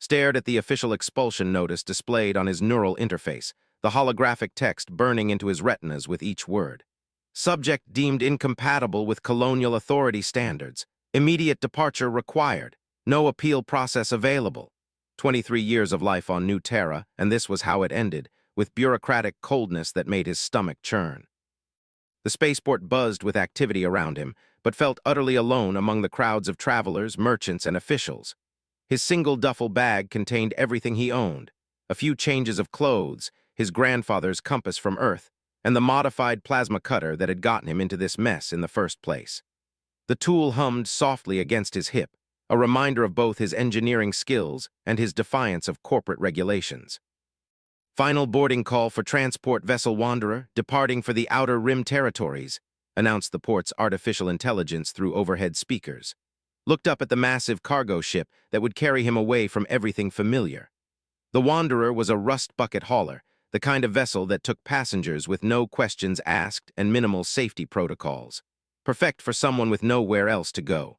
stared at the official expulsion notice displayed on his neural interface, the holographic text burning into his retinas with each word. Subject deemed incompatible with colonial authority standards. Immediate departure required. No appeal process available. 23 years of life on New Terra, and this was how it ended, with bureaucratic coldness that made his stomach churn. The spaceport buzzed with activity around him, but felt utterly alone among the crowds of travelers, merchants, and officials. His single duffel bag contained everything he owned, a few changes of clothes, his grandfather's compass from Earth, and the modified plasma cutter that had gotten him into this mess in the first place. The tool hummed softly against his hip, a reminder of both his engineering skills and his defiance of corporate regulations. Final boarding call for transport vessel Wanderer, departing for the Outer Rim territories, announced the port's artificial intelligence through overhead speakers. Looked up at the massive cargo ship that would carry him away from everything familiar. The Wanderer was a rust bucket hauler, the kind of vessel that took passengers with no questions asked and minimal safety protocols. Perfect for someone with nowhere else to go.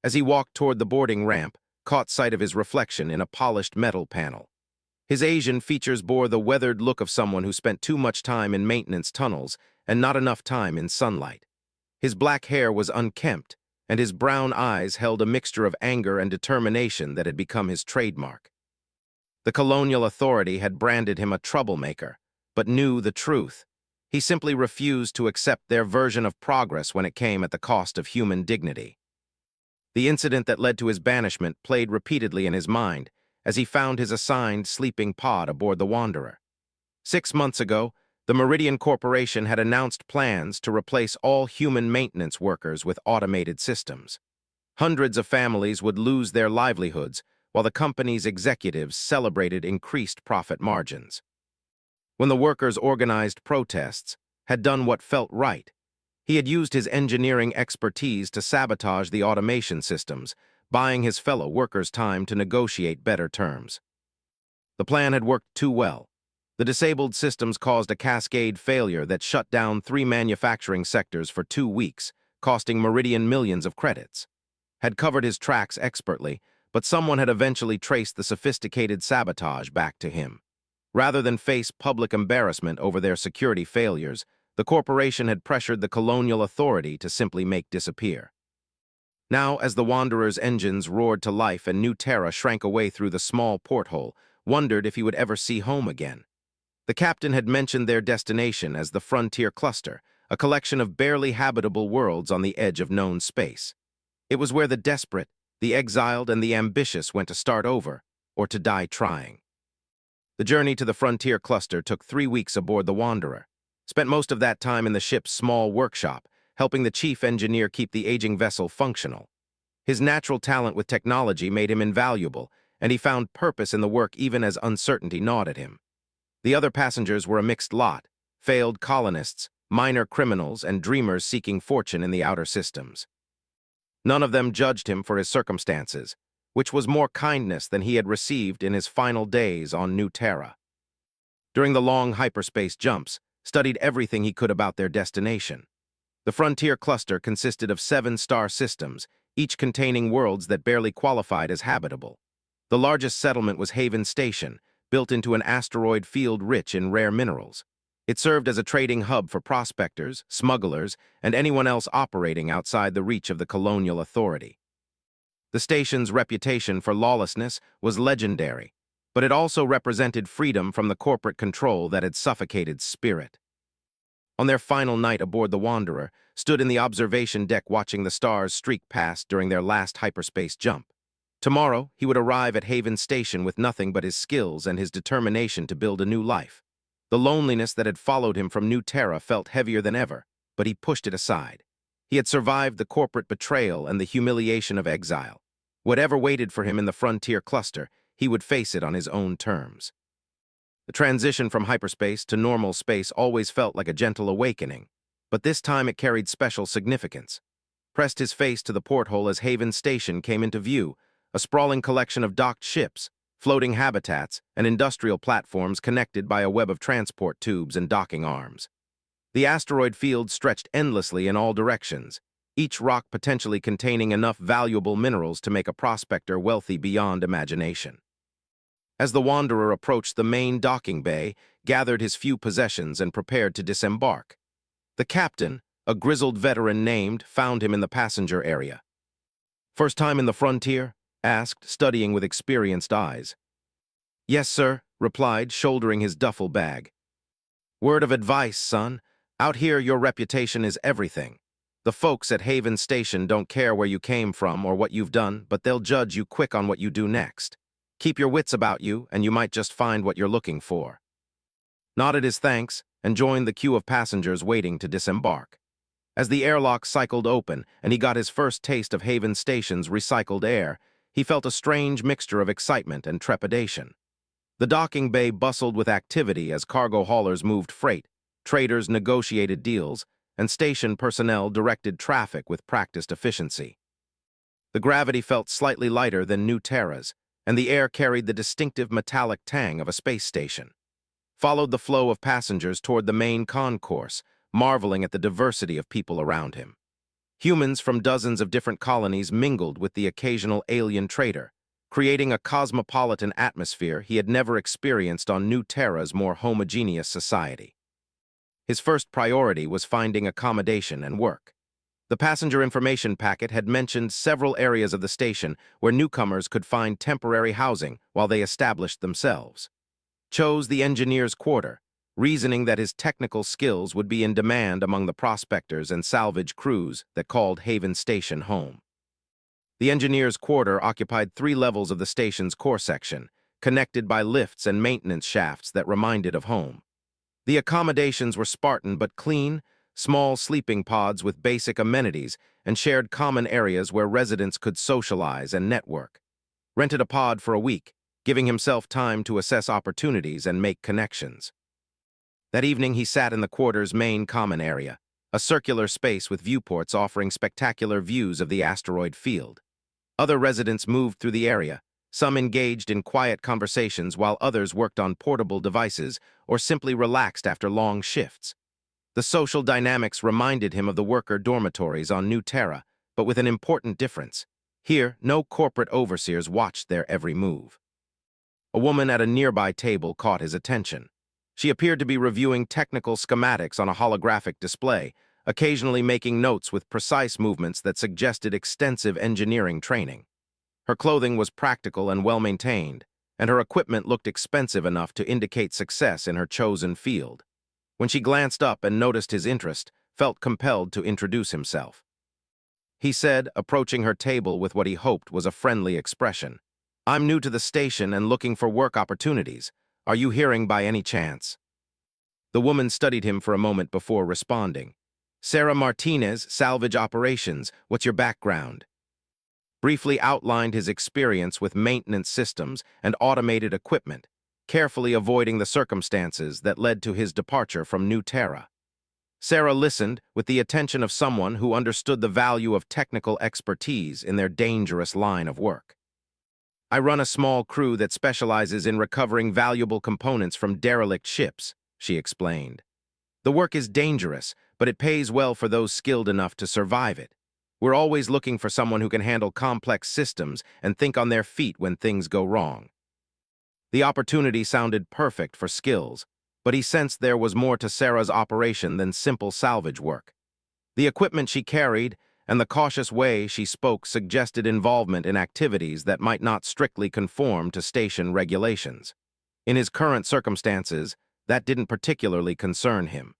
As he walked toward the boarding ramp, caught sight of his reflection in a polished metal panel. His Asian features bore the weathered look of someone who spent too much time in maintenance tunnels and not enough time in sunlight. His black hair was unkempt, and his brown eyes held a mixture of anger and determination that had become his trademark. The colonial authority had branded him a troublemaker, but knew the truth. He simply refused to accept their version of progress when it came at the cost of human dignity. The incident that led to his banishment played repeatedly in his mind as he found his assigned sleeping pod aboard the Wanderer. 6 months ago, the Meridian Corporation had announced plans to replace all human maintenance workers with automated systems. Hundreds of families would lose their livelihoods, while the company's executives celebrated increased profit margins. When the workers organized protests, had done what felt right, he had used his engineering expertise to sabotage the automation systems, buying his fellow workers time to negotiate better terms. The plan had worked too well. The disabled systems caused a cascade failure that shut down 3 manufacturing sectors for 2 weeks, costing Meridian millions of credits. Had covered his tracks expertly, but someone had eventually traced the sophisticated sabotage back to him. Rather than face public embarrassment over their security failures, the corporation had pressured the colonial authority to simply make disappear. Now, as the Wanderer's engines roared to life and New Terra shrank away through the small porthole, wondered if he would ever see home again. The captain had mentioned their destination as the Frontier Cluster, a collection of barely habitable worlds on the edge of known space. It was where the desperate, the exiled, and the ambitious went to start over, or to die trying. The journey to the Frontier Cluster took 3 weeks aboard the Wanderer. Spent most of that time in the ship's small workshop, helping the chief engineer keep the aging vessel functional. His natural talent with technology made him invaluable, and he found purpose in the work even as uncertainty gnawed at him. The other passengers were a mixed lot, failed colonists, minor criminals, and dreamers seeking fortune in the outer systems. None of them judged him for his circumstances, which was more kindness than he had received in his final days on New Terra. During the long hyperspace jumps, studied everything he could about their destination. The Frontier Cluster consisted of 7 star systems, each containing worlds that barely qualified as habitable. The largest settlement was Haven Station, built into an asteroid field rich in rare minerals. It served as a trading hub for prospectors, smugglers, and anyone else operating outside the reach of the colonial authority. The station's reputation for lawlessness was legendary, but it also represented freedom from the corporate control that had suffocated spirit. On their final night aboard the Wanderer, stood in the observation deck watching the stars streak past during their last hyperspace jump. Tomorrow, he would arrive at Haven Station with nothing but his skills and his determination to build a new life. The loneliness that had followed him from New Terra felt heavier than ever, but he pushed it aside. He had survived the corporate betrayal and the humiliation of exile. Whatever waited for him in the Frontier Cluster, he would face it on his own terms. The transition from hyperspace to normal space always felt like a gentle awakening, but this time it carried special significance. Pressed his face to the porthole as Haven Station came into view, a sprawling collection of docked ships, floating habitats, and industrial platforms connected by a web of transport tubes and docking arms. The asteroid field stretched endlessly in all directions, each rock potentially containing enough valuable minerals to make a prospector wealthy beyond imagination. As the wanderer approached the main docking bay, gathered his few possessions and prepared to disembark. The captain, a grizzled veteran named, found him in the passenger area. "First time in the frontier?" asked, studying with experienced eyes. "Yes, sir," replied, shouldering his duffel bag. "Word of advice, son. Out here, your reputation is everything. The folks at Haven Station don't care where you came from or what you've done, but they'll judge you quick on what you do next. Keep your wits about you, and you might just find what you're looking for." Nodded his thanks and joined the queue of passengers waiting to disembark. As the airlock cycled open and he got his first taste of Haven Station's recycled air, he felt a strange mixture of excitement and trepidation. The docking bay bustled with activity as cargo haulers moved freight, traders negotiated deals, and station personnel directed traffic with practiced efficiency. The gravity felt slightly lighter than New Terra's, and the air carried the distinctive metallic tang of a space station. Followed the flow of passengers toward the main concourse, marveling at the diversity of people around him. Humans from dozens of different colonies mingled with the occasional alien trader, creating a cosmopolitan atmosphere he had never experienced on New Terra's more homogeneous society. His first priority was finding accommodation and work. The passenger information packet had mentioned several areas of the station where newcomers could find temporary housing while they established themselves. Chose the engineer's quarter, reasoning that his technical skills would be in demand among the prospectors and salvage crews that called Haven Station home. The engineer's quarter occupied 3 levels of the station's core section, connected by lifts and maintenance shafts that reminded of home. The accommodations were Spartan but clean, small sleeping pods with basic amenities and shared common areas where residents could socialize and network. Rented a pod for a week, giving himself time to assess opportunities and make connections. That evening he sat in the quarter's main common area, a circular space with viewports offering spectacular views of the asteroid field. Other residents moved through the area, some engaged in quiet conversations while others worked on portable devices or simply relaxed after long shifts. The social dynamics reminded him of the worker dormitories on New Terra, but with an important difference. Here, no corporate overseers watched their every move. A woman at a nearby table caught his attention. She appeared to be reviewing technical schematics on a holographic display, occasionally making notes with precise movements that suggested extensive engineering training. Her clothing was practical and well-maintained, and her equipment looked expensive enough to indicate success in her chosen field. When she glanced up and noticed his interest, felt compelled to introduce himself. He said, approaching her table with what he hoped was a friendly expression, "I'm new to the station and looking for work opportunities. Are you hearing by any chance?" The woman studied him for a moment before responding. "Sarah Martinez, Salvage Operations, what's your background?" Briefly outlined his experience with maintenance systems and automated equipment, carefully avoiding the circumstances that led to his departure from New Terra. Sarah listened with the attention of someone who understood the value of technical expertise in their dangerous line of work. "I run a small crew that specializes in recovering valuable components from derelict ships," she explained. "The work is dangerous, but it pays well for those skilled enough to survive it. We're always looking for someone who can handle complex systems and think on their feet when things go wrong." The opportunity sounded perfect for skills, but he sensed there was more to Sarah's operation than simple salvage work. The equipment she carried and the cautious way she spoke suggested involvement in activities that might not strictly conform to station regulations. In his current circumstances, that didn't particularly concern him.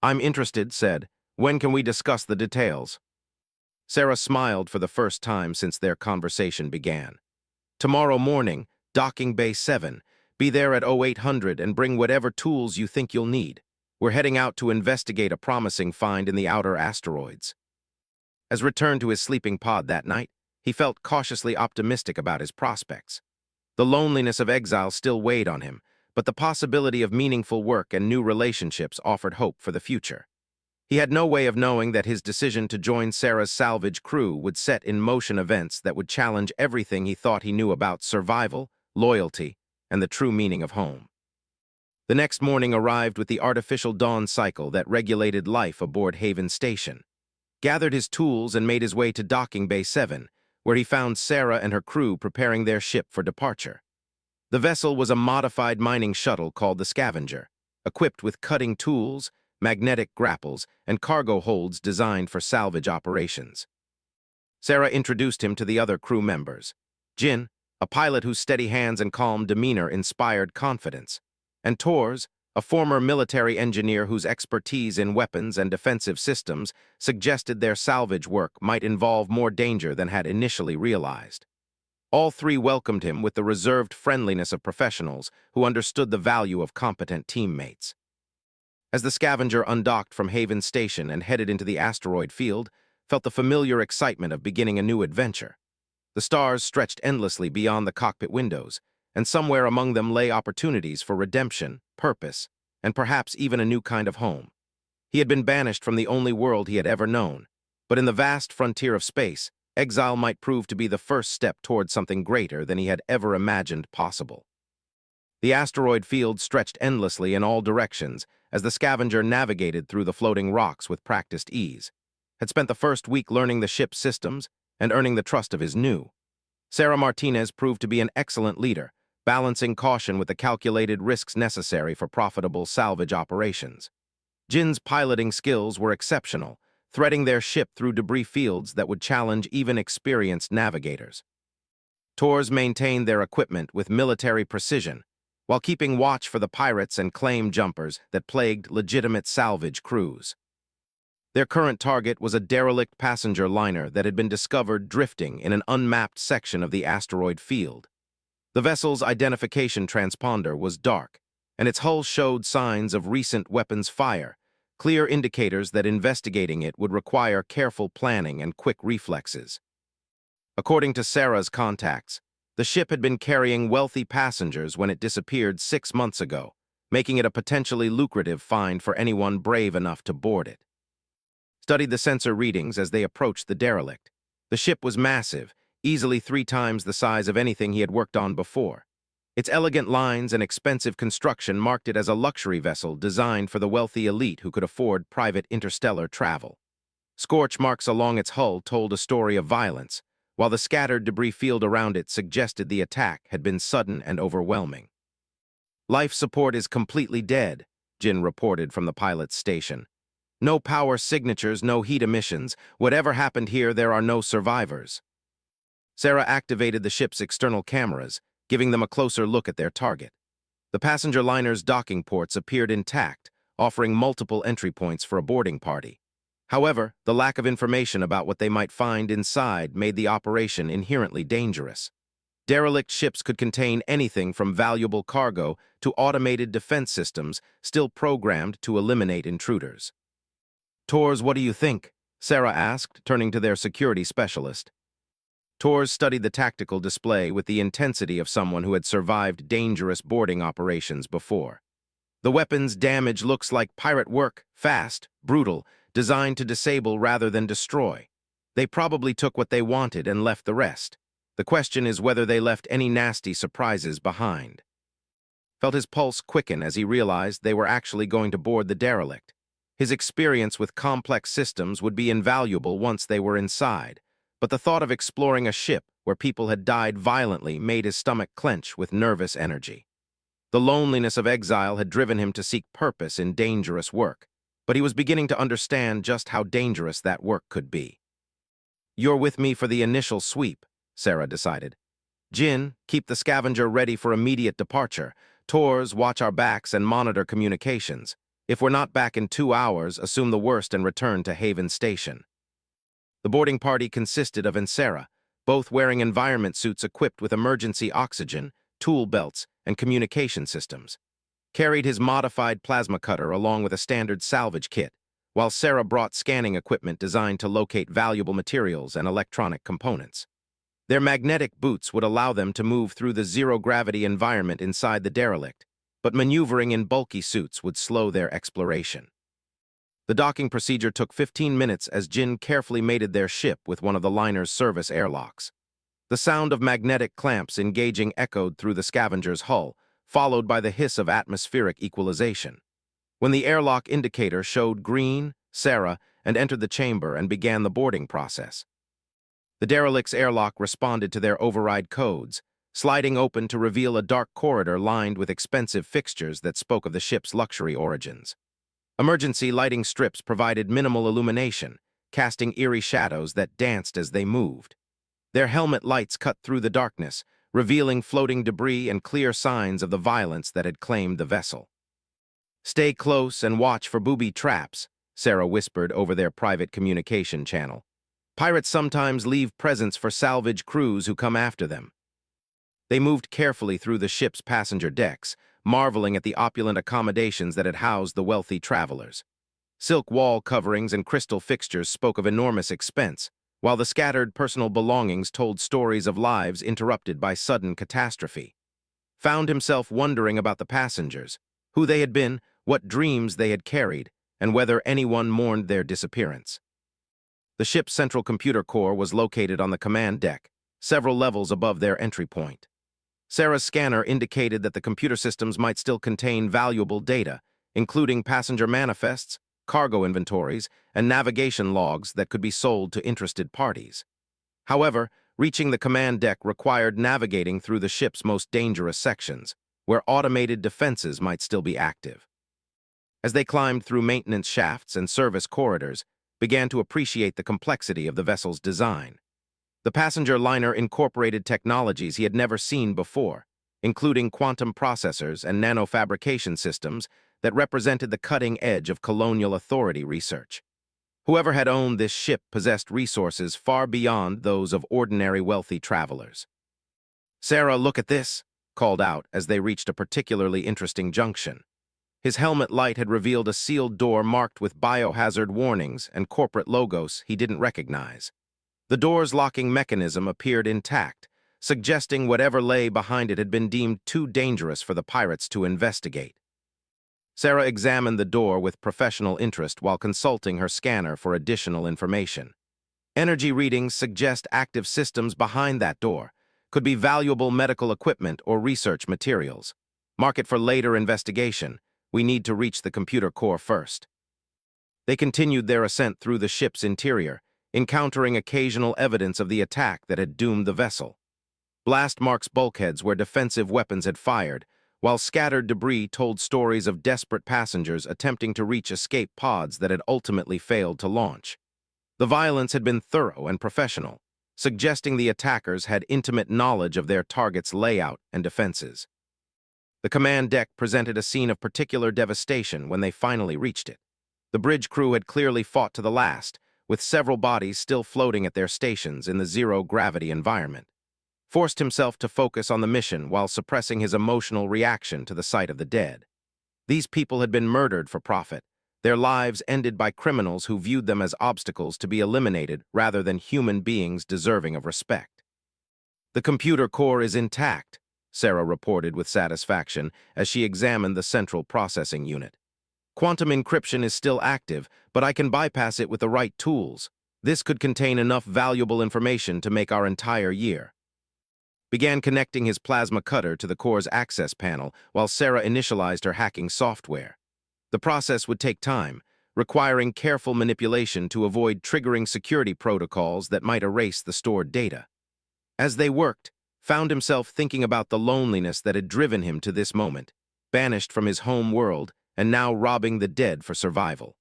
"I'm interested," said. "When can we discuss the details?" Sarah smiled for the first time since their conversation began. "Tomorrow morning, Docking Bay 7. Be there at 0800 and bring whatever tools you think you'll need. We're heading out to investigate a promising find in the outer asteroids." As returned to his sleeping pod that night, he felt cautiously optimistic about his prospects. The loneliness of exile still weighed on him, but the possibility of meaningful work and new relationships offered hope for the future. He had no way of knowing that his decision to join Sarah's salvage crew would set in motion events that would challenge everything he thought he knew about survival, loyalty, and the true meaning of home. The next morning arrived with the artificial dawn cycle that regulated life aboard Haven Station. gathered his tools and made his way to Docking Bay 7, where he found Sarah and her crew preparing their ship for departure. The vessel was a modified mining shuttle called the Scavenger, equipped with cutting tools, magnetic grapples, and cargo holds designed for salvage operations. Sarah introduced him to the other crew members. Jin, a pilot whose steady hands and calm demeanor inspired confidence, and Tors, a former military engineer whose expertise in weapons and defensive systems suggested their salvage work might involve more danger than had initially realized. All three welcomed him with the reserved friendliness of professionals who understood the value of competent teammates. As the Scavenger undocked from Haven Station and headed into the asteroid field, felt the familiar excitement of beginning a new adventure. The stars stretched endlessly beyond the cockpit windows, and somewhere among them lay opportunities for redemption, purpose, and perhaps even a new kind of home. He had been banished from the only world he had ever known, but in the vast frontier of space, exile might prove to be the first step toward something greater than he had ever imagined possible. The asteroid field stretched endlessly in all directions as the Scavenger navigated through the floating rocks with practiced ease, had spent the first week learning the ship's systems and earning the trust of his new. Sarah Martinez proved to be an excellent leader, balancing caution with the calculated risks necessary for profitable salvage operations. Jin's piloting skills were exceptional, threading their ship through debris fields that would challenge even experienced navigators. Tors maintained their equipment with military precision, while keeping watch for the pirates and claim jumpers that plagued legitimate salvage crews. Their current target was a derelict passenger liner that had been discovered drifting in an unmapped section of the asteroid field. The vessel's identification transponder was dark, and its hull showed signs of recent weapons fire, clear indicators that investigating it would require careful planning and quick reflexes. According to Sarah's contacts, the ship had been carrying wealthy passengers when it disappeared 6 months ago, making it a potentially lucrative find for anyone brave enough to board it. Studied the sensor readings as they approached the derelict. The ship was massive, easily 3 times the size of anything he had worked on before. Its elegant lines and expensive construction marked it as a luxury vessel designed for the wealthy elite who could afford private interstellar travel. Scorch marks along its hull told a story of violence, while the scattered debris field around it suggested the attack had been sudden and overwhelming. "Life support is completely dead," Jin reported from the pilot's station. "No power signatures, no heat emissions. Whatever happened here, there are no survivors." Sarah activated the ship's external cameras, giving them a closer look at their target. The passenger liner's docking ports appeared intact, offering multiple entry points for a boarding party. However, the lack of information about what they might find inside made the operation inherently dangerous. Derelict ships could contain anything from valuable cargo to automated defense systems still programmed to eliminate intruders. "Tors, what do you think?" Sarah asked, turning to their security specialist. Tors studied the tactical display with the intensity of someone who had survived dangerous boarding operations before. "The weapon's damage looks like pirate work, fast, brutal, designed to disable rather than destroy. They probably took what they wanted and left the rest. The question is whether they left any nasty surprises behind." Felt his pulse quicken as he realized they were actually going to board the derelict. His experience with complex systems would be invaluable once they were inside, but the thought of exploring a ship where people had died violently made his stomach clench with nervous energy. The loneliness of exile had driven him to seek purpose in dangerous work, but he was beginning to understand just how dangerous that work could be. "You're with me for the initial sweep," Sarah decided. "Jin, keep the Scavenger ready for immediate departure. Tors, watch our backs and monitor communications. If we're not back in 2 hours, assume the worst and return to Haven Station." The boarding party consisted of Sarah, both wearing environment suits equipped with emergency oxygen, tool belts, and communication systems. Carried his modified plasma cutter along with a standard salvage kit, while Sarah brought scanning equipment designed to locate valuable materials and electronic components. Their magnetic boots would allow them to move through the zero-gravity environment inside the derelict, but maneuvering in bulky suits would slow their exploration. The docking procedure took 15 minutes as Jin carefully mated their ship with one of the liner's service airlocks. The sound of magnetic clamps engaging echoed through the Scavenger's hull, followed by the hiss of atmospheric equalization. When the airlock indicator showed green, Sarah and entered the chamber and began the boarding process. The derelict's airlock responded to their override codes, sliding open to reveal a dark corridor lined with expensive fixtures that spoke of the ship's luxury origins. Emergency lighting strips provided minimal illumination, casting eerie shadows that danced as they moved. Their helmet lights cut through the darkness, revealing floating debris and clear signs of the violence that had claimed the vessel. "Stay close and watch for booby traps," Sarah whispered over their private communication channel. "Pirates sometimes leave presents for salvage crews who come after them." They moved carefully through the ship's passenger decks, marveling at the opulent accommodations that had housed the wealthy travelers. Silk wall coverings and crystal fixtures spoke of enormous expense, while the scattered personal belongings told stories of lives interrupted by sudden catastrophe. Found himself wondering about the passengers, who they had been, what dreams they had carried, and whether anyone mourned their disappearance. The ship's central computer core was located on the command deck, several levels above their entry point. Sarah's scanner indicated that the computer systems might still contain valuable data, including passenger manifests, cargo inventories, and navigation logs that could be sold to interested parties. However, reaching the command deck required navigating through the ship's most dangerous sections, where automated defenses might still be active. As they climbed through maintenance shafts and service corridors, began to appreciate the complexity of the vessel's design. The passenger liner incorporated technologies he had never seen before, including quantum processors and nanofabrication systems that represented the cutting edge of colonial authority research. Whoever had owned this ship possessed resources far beyond those of ordinary wealthy travelers. "Sarah, look at this," called out as they reached a particularly interesting junction. His helmet light had revealed a sealed door marked with biohazard warnings and corporate logos he didn't recognize. The door's locking mechanism appeared intact, suggesting whatever lay behind it had been deemed too dangerous for the pirates to investigate. Sarah examined the door with professional interest while consulting her scanner for additional information. Energy readings suggest active systems behind that door, could be valuable medical equipment or research materials. Mark it for later investigation. We need to reach the computer core first. They continued their ascent through the ship's interior, encountering occasional evidence of the attack that had doomed the vessel. Blast marks bulkheads where defensive weapons had fired, while scattered debris told stories of desperate passengers attempting to reach escape pods that had ultimately failed to launch. The violence had been thorough and professional, suggesting the attackers had intimate knowledge of their target's layout and defenses. The command deck presented a scene of particular devastation when they finally reached it. The bridge crew had clearly fought to the last, with several bodies still floating at their stations in the zero-gravity environment. Forced himself to focus on the mission while suppressing his emotional reaction to the sight of the dead. These people had been murdered for profit, their lives ended by criminals who viewed them as obstacles to be eliminated rather than human beings deserving of respect. "The computer core is intact," Sarah reported with satisfaction as she examined the central processing unit. "Quantum encryption is still active, but I can bypass it with the right tools. This could contain enough valuable information to make our entire year." Began connecting his plasma cutter to the core's access panel while Sarah initialized her hacking software. The process would take time, requiring careful manipulation to avoid triggering security protocols that might erase the stored data. As they worked, found himself thinking about the loneliness that had driven him to this moment, banished from his home world and now robbing the dead for survival.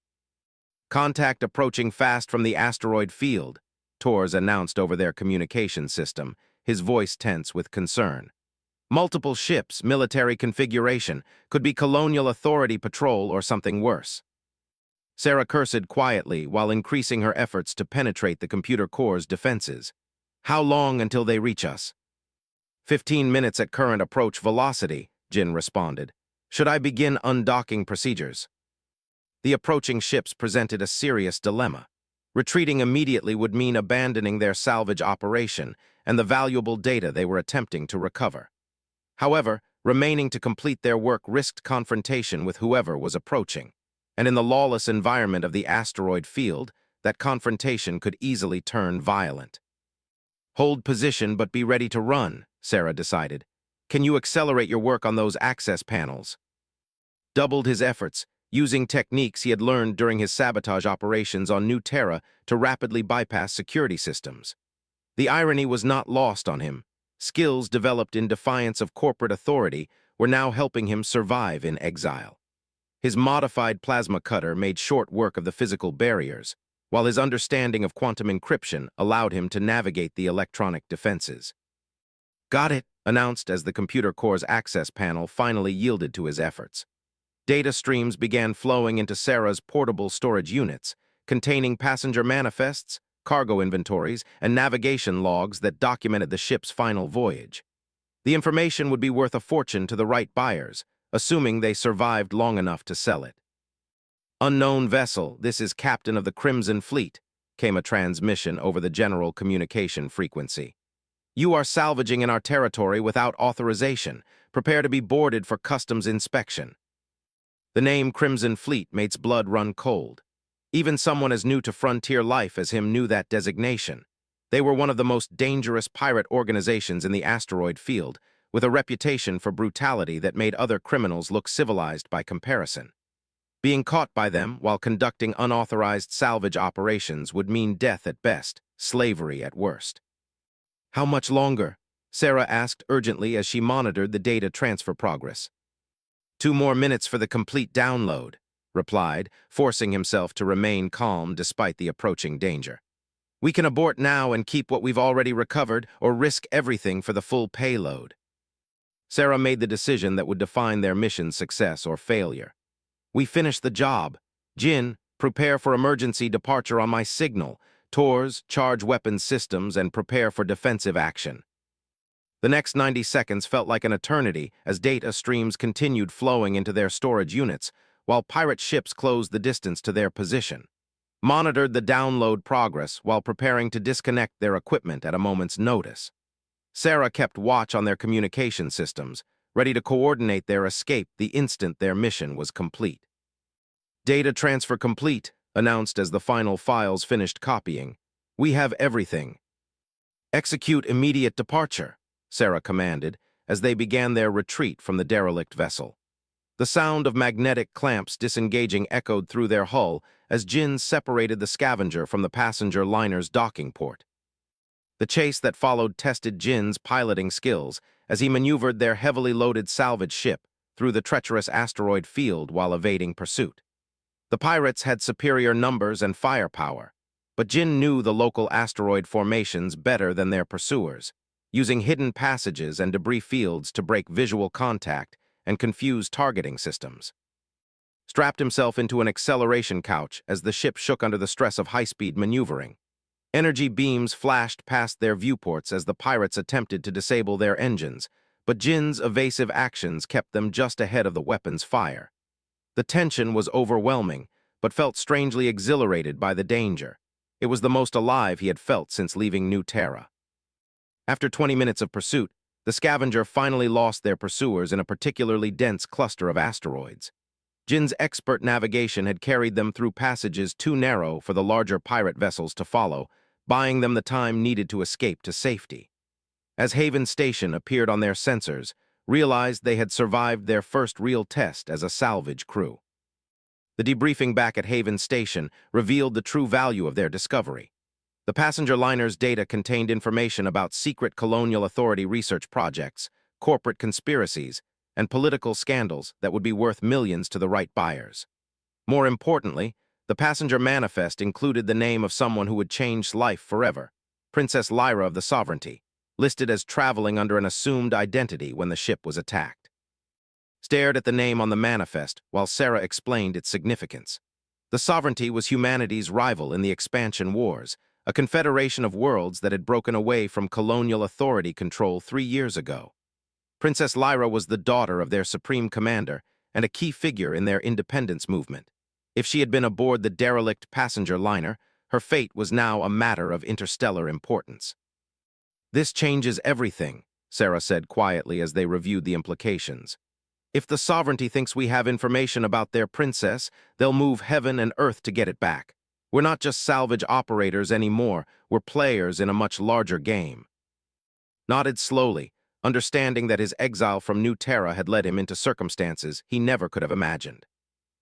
"Contact approaching fast from the asteroid field," Torres announced over their communication system, his voice tense with concern. "Multiple ships, military configuration, could be colonial authority patrol or something worse." Sarah cursed quietly while increasing her efforts to penetrate the computer core's defenses. "How long until they reach us?" 15 minutes at current approach velocity, Jin responded. "Should I begin undocking procedures?" The approaching ships presented a serious dilemma. Retreating immediately would mean abandoning their salvage operation and the valuable data they were attempting to recover. However, remaining to complete their work risked confrontation with whoever was approaching, and in the lawless environment of the asteroid field, that confrontation could easily turn violent. "Hold position but be ready to run," Sarah decided. "Can you accelerate your work on those access panels?" Doubled his efforts, using techniques he had learned during his sabotage operations on New Terra to rapidly bypass security systems. The irony was not lost on him. Skills developed in defiance of corporate authority were now helping him survive in exile. His modified plasma cutter made short work of the physical barriers, while his understanding of quantum encryption allowed him to navigate the electronic defenses. "Got it," announced as the computer core's access panel finally yielded to his efforts. Data streams began flowing into Sarah's portable storage units, containing passenger manifests, cargo inventories, and navigation logs that documented the ship's final voyage. The information would be worth a fortune to the right buyers, assuming they survived long enough to sell it. "Unknown vessel, this is Captain of the Crimson Fleet," came a transmission over the general communication frequency. "You are salvaging in our territory without authorization. Prepare to be boarded for customs inspection." The name Crimson Fleet makes blood run cold. Even someone as new to frontier life as him knew that designation. They were one of the most dangerous pirate organizations in the asteroid field, with a reputation for brutality that made other criminals look civilized by comparison. Being caught by them while conducting unauthorized salvage operations would mean death at best, slavery at worst. "How much longer?" Sarah asked urgently as she monitored the data transfer progress. "2 more minutes for the complete download," replied, forcing himself to remain calm despite the approaching danger. "We can abort now and keep what we've already recovered, or risk everything for the full payload." Sarah made the decision that would define their mission's success or failure. "We finished the job. Jin, prepare for emergency departure on my signal. Tors, charge weapons systems and prepare for defensive action." The next 90 seconds felt like an eternity as data streams continued flowing into their storage units, while pirate ships closed the distance to their position. Monitored the download progress while preparing to disconnect their equipment at a moment's notice. Sarah kept watch on their communication systems, ready to coordinate their escape the instant their mission was complete. "Data transfer complete," announced as the final files finished copying. "We have everything." "Execute immediate departure," Sarah commanded as they began their retreat from the derelict vessel. The sound of magnetic clamps disengaging echoed through their hull as Jin separated the scavenger from the passenger liner's docking port. The chase that followed tested Jin's piloting skills as he maneuvered their heavily loaded salvage ship through the treacherous asteroid field while evading pursuit. The pirates had superior numbers and firepower, but Jin knew the local asteroid formations better than their pursuers, using hidden passages and debris fields to break visual contact and confuse targeting systems. Strapped himself into an acceleration couch as the ship shook under the stress of high-speed maneuvering. Energy beams flashed past their viewports as the pirates attempted to disable their engines, but Jin's evasive actions kept them just ahead of the weapon's fire. The tension was overwhelming, but felt strangely exhilarated by the danger. It was the most alive he had felt since leaving New Terra. After 20 minutes of pursuit, the scavenger finally lost their pursuers in a particularly dense cluster of asteroids. Jin's expert navigation had carried them through passages too narrow for the larger pirate vessels to follow, buying them the time needed to escape to safety. As Haven Station appeared on their sensors, realized they had survived their first real test as a salvage crew. The debriefing back at Haven Station revealed the true value of their discovery. The passenger liner's data contained information about secret colonial authority research projects, corporate conspiracies, and political scandals that would be worth millions to the right buyers. More importantly, the passenger manifest included the name of someone who would change life forever, Princess Lyra of the Sovereignty, listed as traveling under an assumed identity when the ship was attacked. Stared at the name on the manifest while Sarah explained its significance. The Sovereignty was humanity's rival in the expansion wars, a confederation of worlds that had broken away from colonial authority control 3 years ago. Princess Lyra was the daughter of their supreme commander and a key figure in their independence movement. If she had been aboard the derelict passenger liner, her fate was now a matter of interstellar importance. "This changes everything," Sarah said quietly as they reviewed the implications. "If the Sovereignty thinks we have information about their princess, they'll move heaven and earth to get it back. We're not just salvage operators anymore, we're players in a much larger game." Nodded slowly, understanding that his exile from New Terra had led him into circumstances he never could have imagined.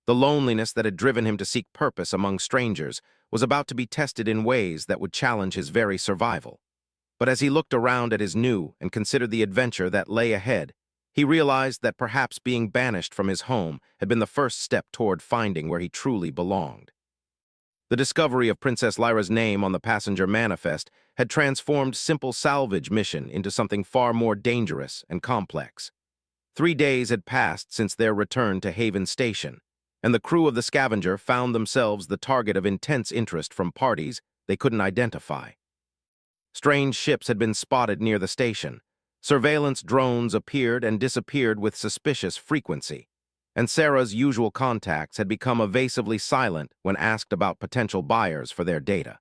The loneliness that had driven him to seek purpose among strangers was about to be tested in ways that would challenge his very survival. But as he looked around at his new and considered the adventure that lay ahead, he realized that perhaps being banished from his home had been the first step toward finding where he truly belonged. The discovery of Princess Lyra's name on the passenger manifest had transformed simple salvage mission into something far more dangerous and complex. 3 days had passed since their return to Haven Station, and the crew of the Scavenger found themselves the target of intense interest from parties they couldn't identify. Strange ships had been spotted near the station. Surveillance drones appeared and disappeared with suspicious frequency, and Sarah's usual contacts had become evasively silent when asked about potential buyers for their data.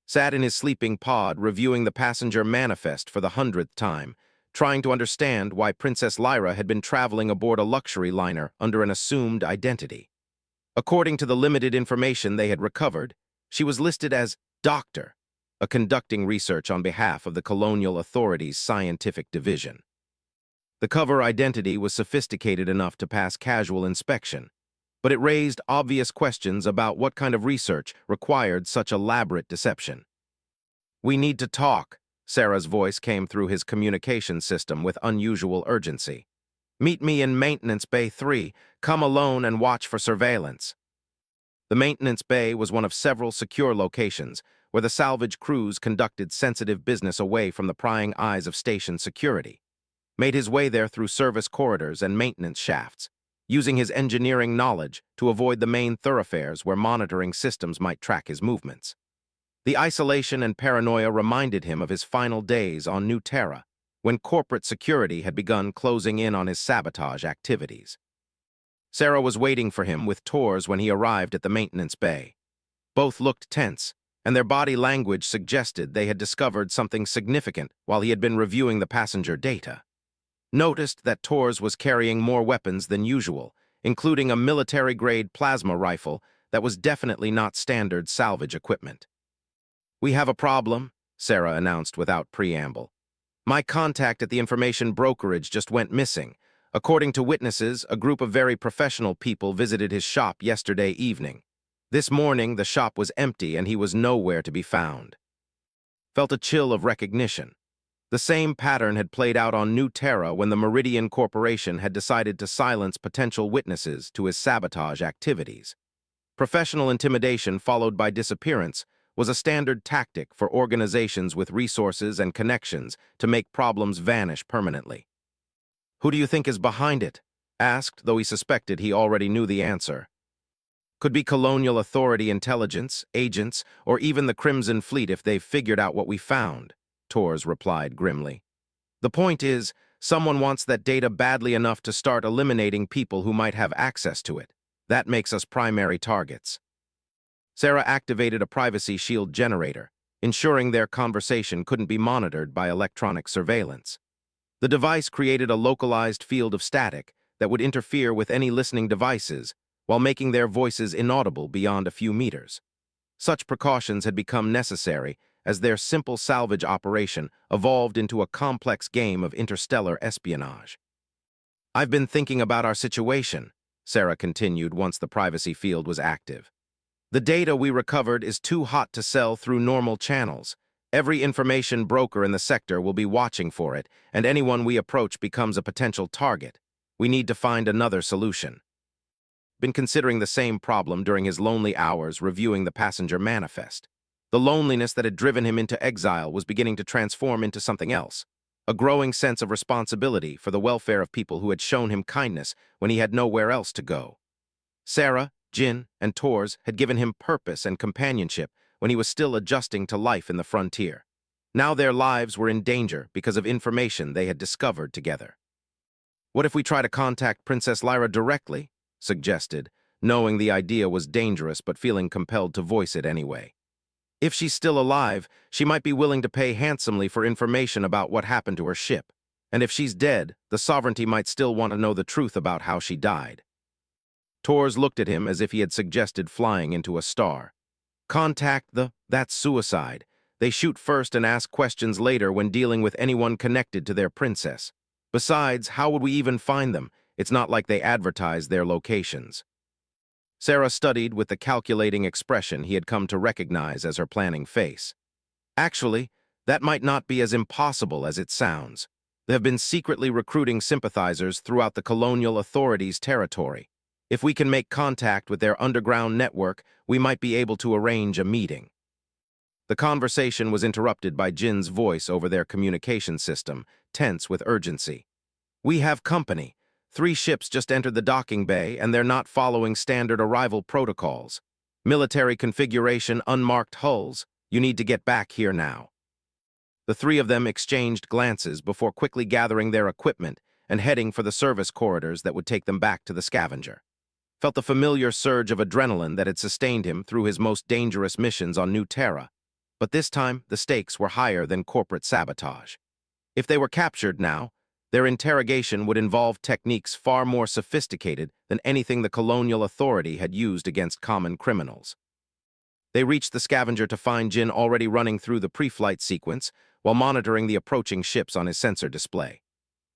Sat in his sleeping pod reviewing the passenger manifest for the 100th time, trying to understand why Princess Lyra had been traveling aboard a luxury liner under an assumed identity. According to the limited information they had recovered, she was listed as Doctor, conducting research on behalf of the Colonial Authority's Scientific Division. The cover identity was sophisticated enough to pass casual inspection, but it raised obvious questions about what kind of research required such elaborate deception. "We need to talk," Sarah's voice came through his communication system with unusual urgency. "Meet me in Maintenance Bay 3. Come alone and watch for surveillance." The Maintenance Bay was one of several secure locations where the salvage crews conducted sensitive business away from the prying eyes of station security. Made his way there through service corridors and maintenance shafts, using his engineering knowledge to avoid the main thoroughfares where monitoring systems might track his movements. The isolation and paranoia reminded him of his final days on New Terra, when corporate security had begun closing in on his sabotage activities. Sarah was waiting for him with Tors when he arrived at the maintenance bay. Both looked tense, and their body language suggested they had discovered something significant while he had been reviewing the passenger data. Noticed that Tors was carrying more weapons than usual, including a military-grade plasma rifle that was definitely not standard salvage equipment. "We have a problem," Sarah announced without preamble. "My contact at the information brokerage just went missing. According to witnesses, a group of very professional people visited his shop yesterday evening. This morning, the shop was empty and he was nowhere to be found." Felt a chill of recognition. The same pattern had played out on New Terra when the Meridian Corporation had decided to silence potential witnesses to his sabotage activities. Professional intimidation followed by disappearance was a standard tactic for organizations with resources and connections to make problems vanish permanently. "Who do you think is behind it?" asked, though he suspected he already knew the answer. "Could be Colonial Authority intelligence, agents, or even the Crimson Fleet if they've figured out what we found," Tors replied grimly. "The point is, someone wants that data badly enough to start eliminating people who might have access to it. That makes us primary targets." Sarah activated a privacy shield generator, ensuring their conversation couldn't be monitored by electronic surveillance. The device created a localized field of static that would interfere with any listening devices while making their voices inaudible beyond a few meters. Such precautions had become necessary as their simple salvage operation evolved into a complex game of interstellar espionage. "I've been thinking about our situation," Sarah continued once the privacy field was active. "The data we recovered is too hot to sell through normal channels. Every information broker in the sector will be watching for it, and anyone we approach becomes a potential target. We need to find another solution." Been considering the same problem during his lonely hours reviewing the passenger manifest. The loneliness that had driven him into exile was beginning to transform into something else, a growing sense of responsibility for the welfare of people who had shown him kindness when he had nowhere else to go. Sarah, Jin, and Tors had given him purpose and companionship when he was still adjusting to life in the frontier. Now their lives were in danger because of information they had discovered together. "What if we try to contact Princess Lyra directly?" suggested, knowing the idea was dangerous but feeling compelled to voice it anyway. "If she's still alive, she might be willing to pay handsomely for information about what happened to her ship. And if she's dead, the Sovereignty might still want to know the truth about how she died." Tors looked at him as if he had suggested flying into a star. "Contact that's suicide. They shoot first and ask questions later when dealing with anyone connected to their princess. Besides, how would we even find them? It's not like they advertise their locations." Sarah studied with the calculating expression he had come to recognize as her planning face. Actually, that might not be as impossible as it sounds. They have been secretly recruiting sympathizers throughout the colonial authorities' territory. If we can make contact with their underground network, we might be able to arrange a meeting. The conversation was interrupted by Jin's voice over their communication system, tense with urgency. "We have company. 3 ships just entered the docking bay, and they're not following standard arrival protocols. Military configuration, unmarked hulls. You need to get back here now." The 3 of them exchanged glances before quickly gathering their equipment and heading for the service corridors that would take them back to the scavenger. Felt the familiar surge of adrenaline that had sustained him through his most dangerous missions on New Terra. But this time, the stakes were higher than corporate sabotage. If they were captured now, their interrogation would involve techniques far more sophisticated than anything the colonial authority had used against common criminals. They reached the scavenger to find Jin already running through the pre-flight sequence while monitoring the approaching ships on his sensor display.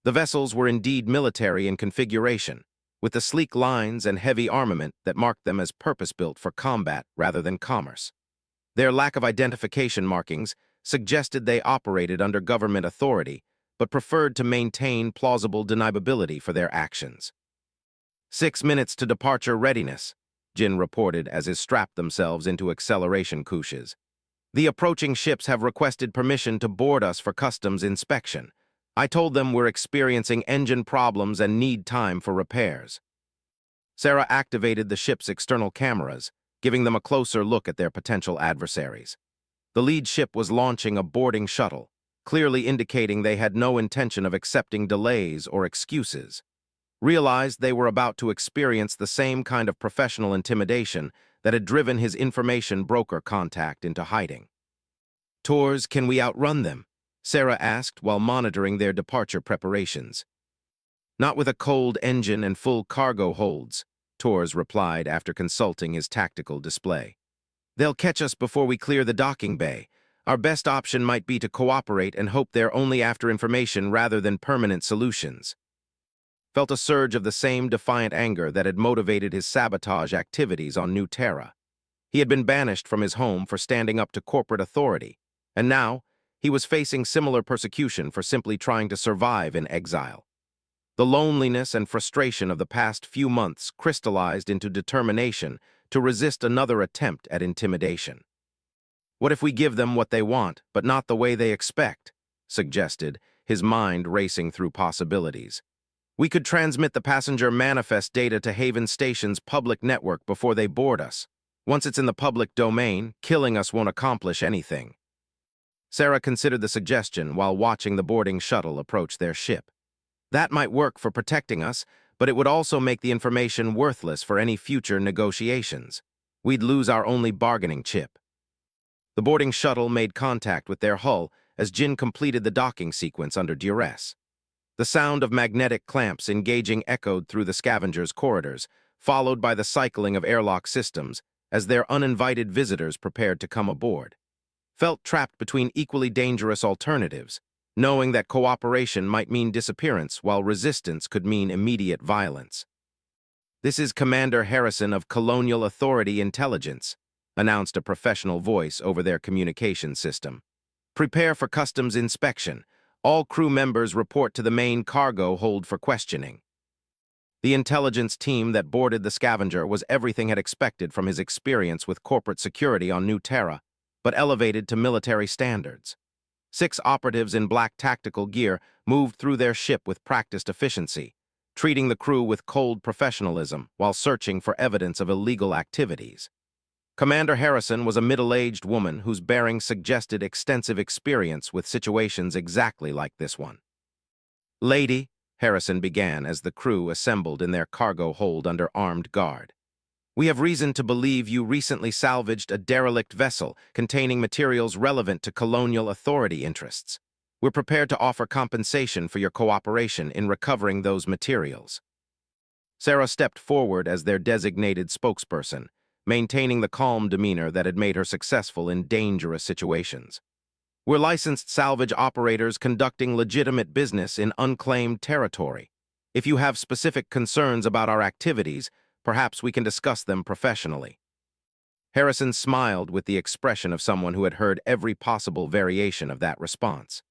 The vessels were indeed military in configuration, with the sleek lines and heavy armament that marked them as purpose-built for combat rather than commerce. Their lack of identification markings suggested they operated under government authority, but preferred to maintain plausible deniability for their actions. 6 minutes to departure readiness, Jin reported as he strapped themselves into acceleration couches. The approaching ships have requested permission to board us for customs inspection. I told them we're experiencing engine problems and need time for repairs. Sarah activated the ship's external cameras, giving them a closer look at their potential adversaries. The lead ship was launching a boarding shuttle, clearly indicating they had no intention of accepting delays or excuses. Realized they were about to experience the same kind of professional intimidation that had driven his information broker contact into hiding. "Tours, can we outrun them?" Sarah asked while monitoring their departure preparations. "Not with a cold engine and full cargo holds," Torres replied after consulting his tactical display. "They'll catch us before we clear the docking bay. Our best option might be to cooperate and hope they're only after information rather than permanent solutions." Felt a surge of the same defiant anger that had motivated his sabotage activities on New Terra. He had been banished from his home for standing up to corporate authority, and now he was facing similar persecution for simply trying to survive in exile. The loneliness and frustration of the past few months crystallized into determination to resist another attempt at intimidation. "What if we give them what they want, but not the way they expect?" suggested, his mind racing through possibilities. "We could transmit the passenger manifest data to Haven Station's public network before they board us. Once it's in the public domain, killing us won't accomplish anything." Sarah considered the suggestion while watching the boarding shuttle approach their ship. "That might work for protecting us, but it would also make the information worthless for any future negotiations. We'd lose our only bargaining chip." The boarding shuttle made contact with their hull as Jin completed the docking sequence under duress. The sound of magnetic clamps engaging echoed through the scavenger's corridors, followed by the cycling of airlock systems as their uninvited visitors prepared to come aboard. Felt trapped between equally dangerous alternatives, knowing that cooperation might mean disappearance while resistance could mean immediate violence. "This is Commander Harrison of Colonial Authority Intelligence," announced a professional voice over their communication system. "Prepare for customs inspection. All crew members report to the main cargo hold for questioning." The intelligence team that boarded the scavenger was everything had expected from his experience with corporate security on New Terra, but elevated to military standards. 6 operatives in black tactical gear moved through their ship with practiced efficiency, treating the crew with cold professionalism while searching for evidence of illegal activities. Commander Harrison was a middle-aged woman whose bearing suggested extensive experience with situations exactly like this one. "Lady," Harrison began as the crew assembled in their cargo hold under armed guard, "we have reason to believe you recently salvaged a derelict vessel containing materials relevant to colonial authority interests. We're prepared to offer compensation for your cooperation in recovering those materials." Sarah stepped forward as their designated spokesperson, maintaining the calm demeanor that had made her successful in dangerous situations. "We're licensed salvage operators conducting legitimate business in unclaimed territory. If you have specific concerns about our activities, Perhaps we can discuss them professionally." Harrison smiled with the expression of someone who had heard every possible variation of that response.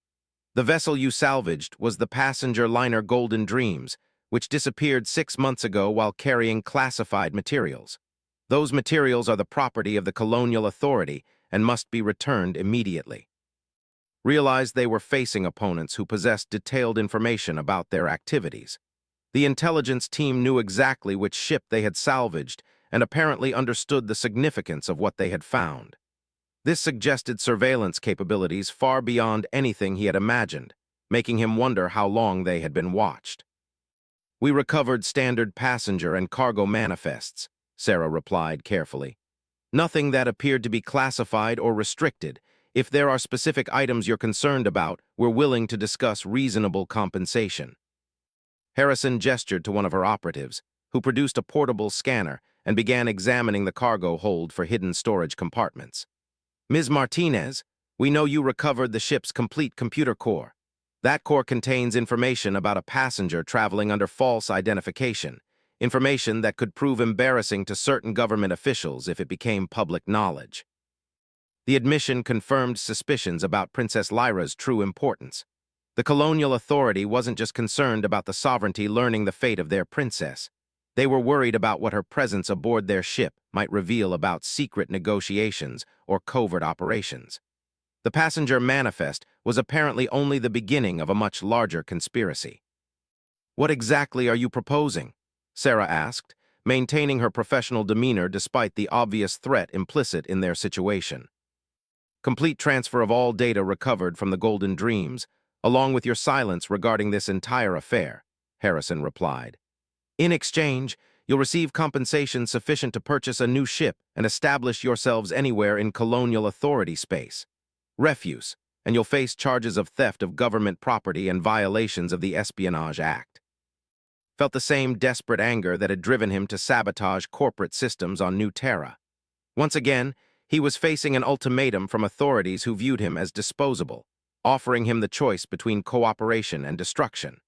"The vessel you salvaged was the passenger liner Golden Dreams, which disappeared 6 months ago while carrying classified materials. Those materials are the property of the Colonial Authority and must be returned immediately." Realized they were facing opponents who possessed detailed information about their activities. The intelligence team knew exactly which ship they had salvaged and apparently understood the significance of what they had found. This suggested surveillance capabilities far beyond anything he had imagined, making him wonder how long they had been watched. "We recovered standard passenger and cargo manifests," Sarah replied carefully. "Nothing that appeared to be classified or restricted. If there are specific items you're concerned about, we're willing to discuss reasonable compensation." Harrison gestured to one of her operatives, who produced a portable scanner and began examining the cargo hold for hidden storage compartments. "Ms. Martinez, we know you recovered the ship's complete computer core. That core contains information about a passenger traveling under false identification, information that could prove embarrassing to certain government officials if it became public knowledge." The admission confirmed suspicions about Princess Lyra's true importance. The Colonial Authority wasn't just concerned about the sovereignty learning the fate of their princess. They were worried about what her presence aboard their ship might reveal about secret negotiations or covert operations. The passenger manifest was apparently only the beginning of a much larger conspiracy. "What exactly are you proposing?" Sarah asked, maintaining her professional demeanor despite the obvious threat implicit in their situation. "Complete transfer of all data recovered from the Golden Dreams, along with your silence regarding this entire affair," Harrison replied. "In exchange, you'll receive compensation sufficient to purchase a new ship and establish yourselves anywhere in Colonial Authority space. Refuse, and you'll face charges of theft of government property and violations of the Espionage Act." Felt the same desperate anger that had driven him to sabotage corporate systems on New Terra. Once again, he was facing an ultimatum from authorities who viewed him as disposable, offering him the choice between cooperation and destruction.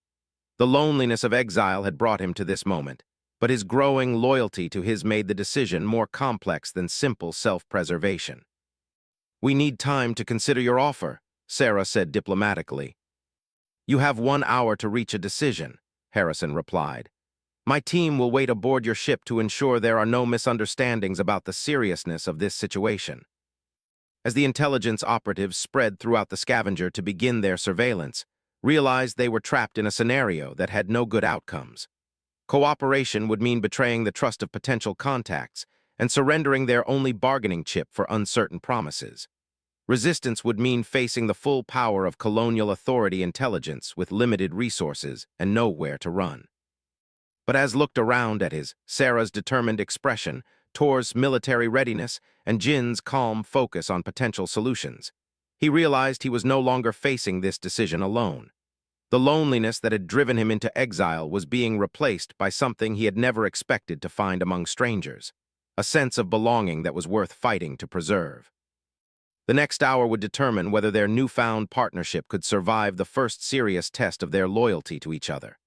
The loneliness of exile had brought him to this moment, but his growing loyalty to his made the decision more complex than simple self-preservation. "We need time to consider your offer," Sarah said diplomatically. "You have 1 hour to reach a decision," Harrison replied. "My team will wait aboard your ship to ensure there are no misunderstandings about the seriousness of this situation." As the intelligence operatives spread throughout the scavenger to begin their surveillance, realized they were trapped in a scenario that had no good outcomes. Cooperation would mean betraying the trust of potential contacts and surrendering their only bargaining chip for uncertain promises. Resistance would mean facing the full power of Colonial Authority intelligence with limited resources and nowhere to run. But as looked around at Sarah's determined expression, Tor's military readiness, and Jin's calm focus on potential solutions, he realized he was no longer facing this decision alone. The loneliness that had driven him into exile was being replaced by something he had never expected to find among strangers, a sense of belonging that was worth fighting to preserve. The next hour would determine whether their newfound partnership could survive the first serious test of their loyalty to each other.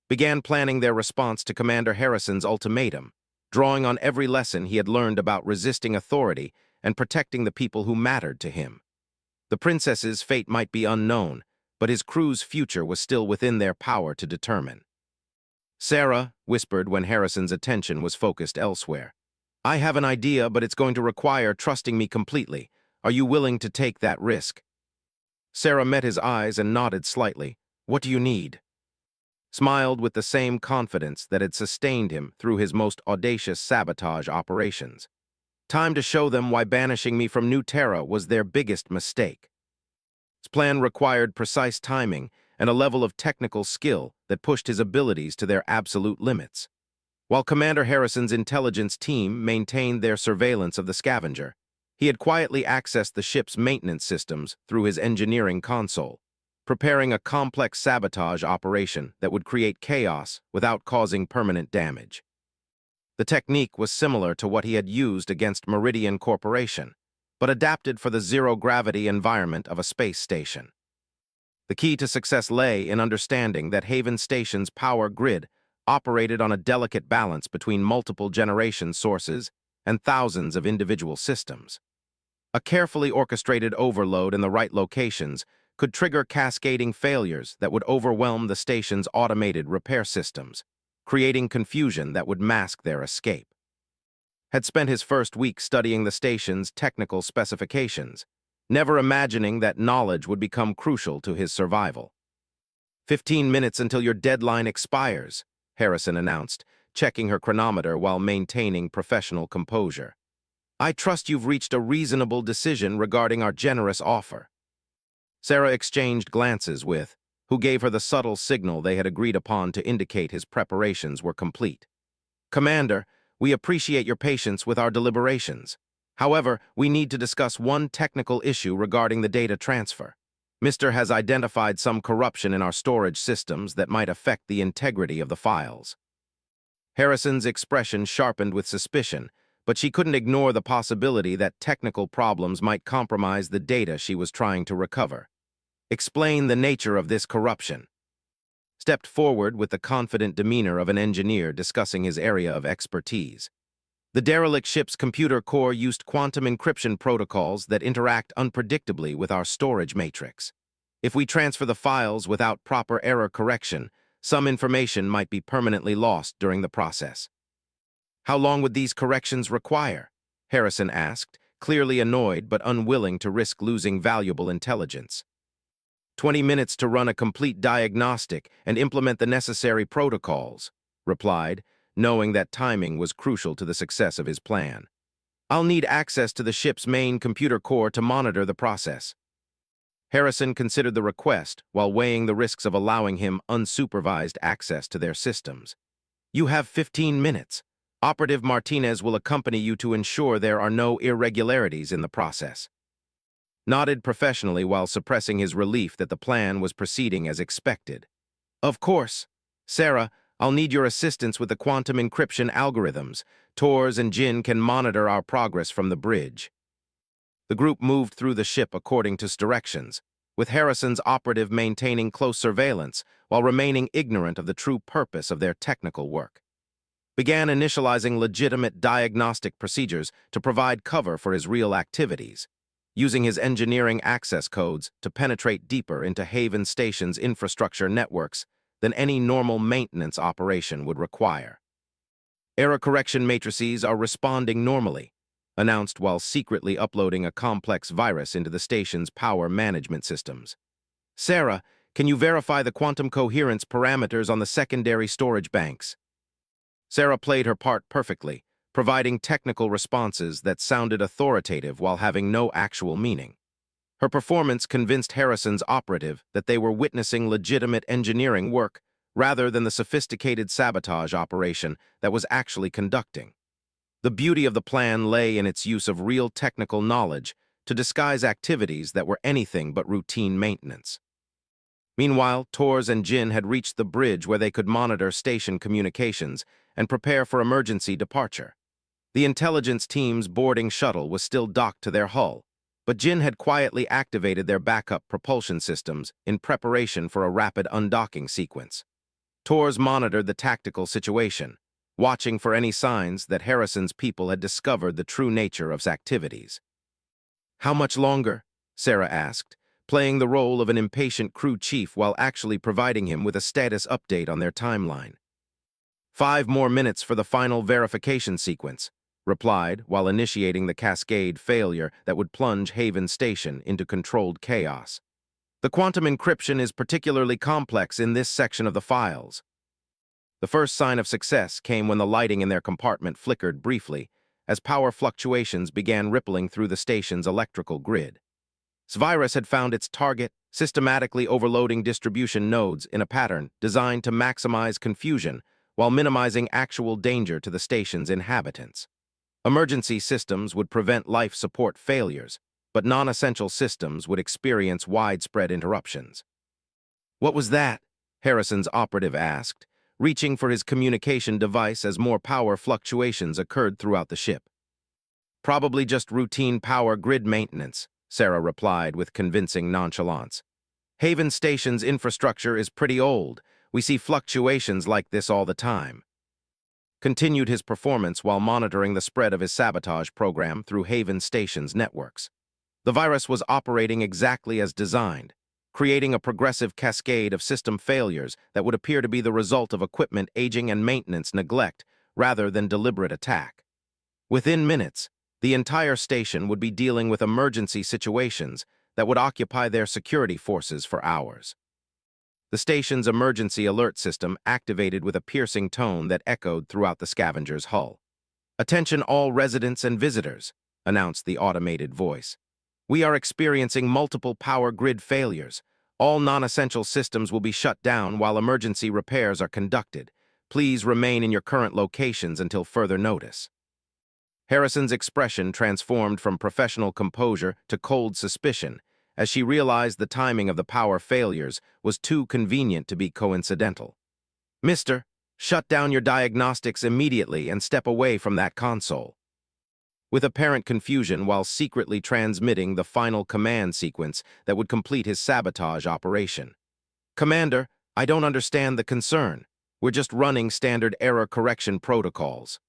Began planning their response to Commander Harrison's ultimatum, drawing on every lesson he had learned about resisting authority and protecting the people who mattered to him. The princess's fate might be unknown, but his crew's future was still within their power to determine. "Sarah," whispered when Harrison's attention was focused elsewhere, "I have an idea, but it's going to require trusting me completely. Are you willing to take that risk?" Sarah met his eyes and nodded slightly. "What do you need?" Smiled with the same confidence that had sustained him through his most audacious sabotage operations. "Time to show them why banishing me from New Terra was their biggest mistake." His plan required precise timing and a level of technical skill that pushed his abilities to their absolute limits. While Commander Harrison's intelligence team maintained their surveillance of the scavenger, he had quietly accessed the ship's maintenance systems through his engineering console, preparing a complex sabotage operation that would create chaos without causing permanent damage. The technique was similar to what he had used against Meridian Corporation, but adapted for the zero-gravity environment of a space station. The key to success lay in understanding that Haven Station's power grid operated on a delicate balance between multiple generation sources and thousands of individual systems. A carefully orchestrated overload in the right locations could trigger cascading failures that would overwhelm the station's automated repair systems, creating confusion that would mask their escape. Had spent his first week studying the station's technical specifications, never imagining that knowledge would become crucial to his survival. 15 minutes until your deadline expires, Harrison announced, checking her chronometer while maintaining professional composure. I trust you've reached a reasonable decision regarding our generous offer. Sarah exchanged glances with, who gave her the subtle signal they had agreed upon to indicate his preparations were complete. Commander, we appreciate your patience with our deliberations. However, we need to discuss one technical issue regarding the data transfer. Mr. has identified some corruption in our storage systems that might affect the integrity of the files. Harrison's expression sharpened with suspicion, but she couldn't ignore the possibility that technical problems might compromise the data she was trying to recover. Explain the nature of this corruption. Stepped forward with the confident demeanor of an engineer discussing his area of expertise. The derelict ship's computer core used quantum encryption protocols that interact unpredictably with our storage matrix. If we transfer the files without proper error correction, some information might be permanently lost during the process. How long would these corrections require? Harrison asked, clearly annoyed but unwilling to risk losing valuable intelligence. 20 minutes to run a complete diagnostic and implement the necessary protocols, replied, knowing that timing was crucial to the success of his plan. I'll need access to the ship's main computer core to monitor the process. Harrison considered the request while weighing the risks of allowing him unsupervised access to their systems. You have 15 minutes. Operative Martinez will accompany you to ensure there are no irregularities in the process. Nodded professionally while suppressing his relief that the plan was proceeding as expected. Of course. Sarah, I'll need your assistance with the quantum encryption algorithms. Tors and Jin can monitor our progress from the bridge. The group moved through the ship according to directions, with Harrison's operative maintaining close surveillance while remaining ignorant of the true purpose of their technical work. Began initializing legitimate diagnostic procedures to provide cover for his real activities, using his engineering access codes to penetrate deeper into Haven Station's infrastructure networks than any normal maintenance operation would require. Error correction matrices are responding normally, announced while secretly uploading a complex virus into the station's power management systems. Sarah, can you verify the quantum coherence parameters on the secondary storage banks? Sarah played her part perfectly, providing technical responses that sounded authoritative while having no actual meaning. Her performance convinced Harrison's operative that they were witnessing legitimate engineering work rather than the sophisticated sabotage operation that was actually conducting. The beauty of the plan lay in its use of real technical knowledge to disguise activities that were anything but routine maintenance. Meanwhile, Tors and Jin had reached the bridge where they could monitor station communications and prepare for emergency departure. The intelligence team's boarding shuttle was still docked to their hull, but Jin had quietly activated their backup propulsion systems in preparation for a rapid undocking sequence. Tors monitored the tactical situation, watching for any signs that Harrison's people had discovered the true nature of his activities. How much longer? Sarah asked, playing the role of an impatient crew chief while actually providing him with a status update on their timeline. 5 more minutes for the final verification sequence, replied while initiating the cascade failure that would plunge Haven Station into controlled chaos. The quantum encryption is particularly complex in this section of the files. The first sign of success came when the lighting in their compartment flickered briefly as power fluctuations began rippling through the station's electrical grid. Virus had found its target, systematically overloading distribution nodes in a pattern designed to maximize confusion while minimizing actual danger to the station's inhabitants. Emergency systems would prevent life support failures, but non-essential systems would experience widespread interruptions. What was that? Harrison's operative asked, reaching for his communication device as more power fluctuations occurred throughout the ship. Probably just routine power grid maintenance, Sarah replied with convincing nonchalance. Haven Station's infrastructure is pretty old. We see fluctuations like this all the time. Continued his performance while monitoring the spread of his sabotage program through Haven Station's networks. The virus was operating exactly as designed, creating a progressive cascade of system failures that would appear to be the result of equipment aging and maintenance neglect rather than deliberate attack. Within minutes, the entire station would be dealing with emergency situations that would occupy their security forces for hours. The station's emergency alert system activated with a piercing tone that echoed throughout the scavenger's hull. "Attention all residents and visitors," announced the automated voice. "We are experiencing multiple power grid failures. All non-essential systems will be shut down while emergency repairs are conducted. Please remain in your current locations until further notice." Harrison's expression transformed from professional composure to cold suspicion as she realized the timing of the power failures was too convenient to be coincidental. "Mister, shut down your diagnostics immediately and step away from that console." With apparent confusion while secretly transmitting the final command sequence that would complete his sabotage operation. "Commander, I don't understand the concern. We're just running standard error correction protocols."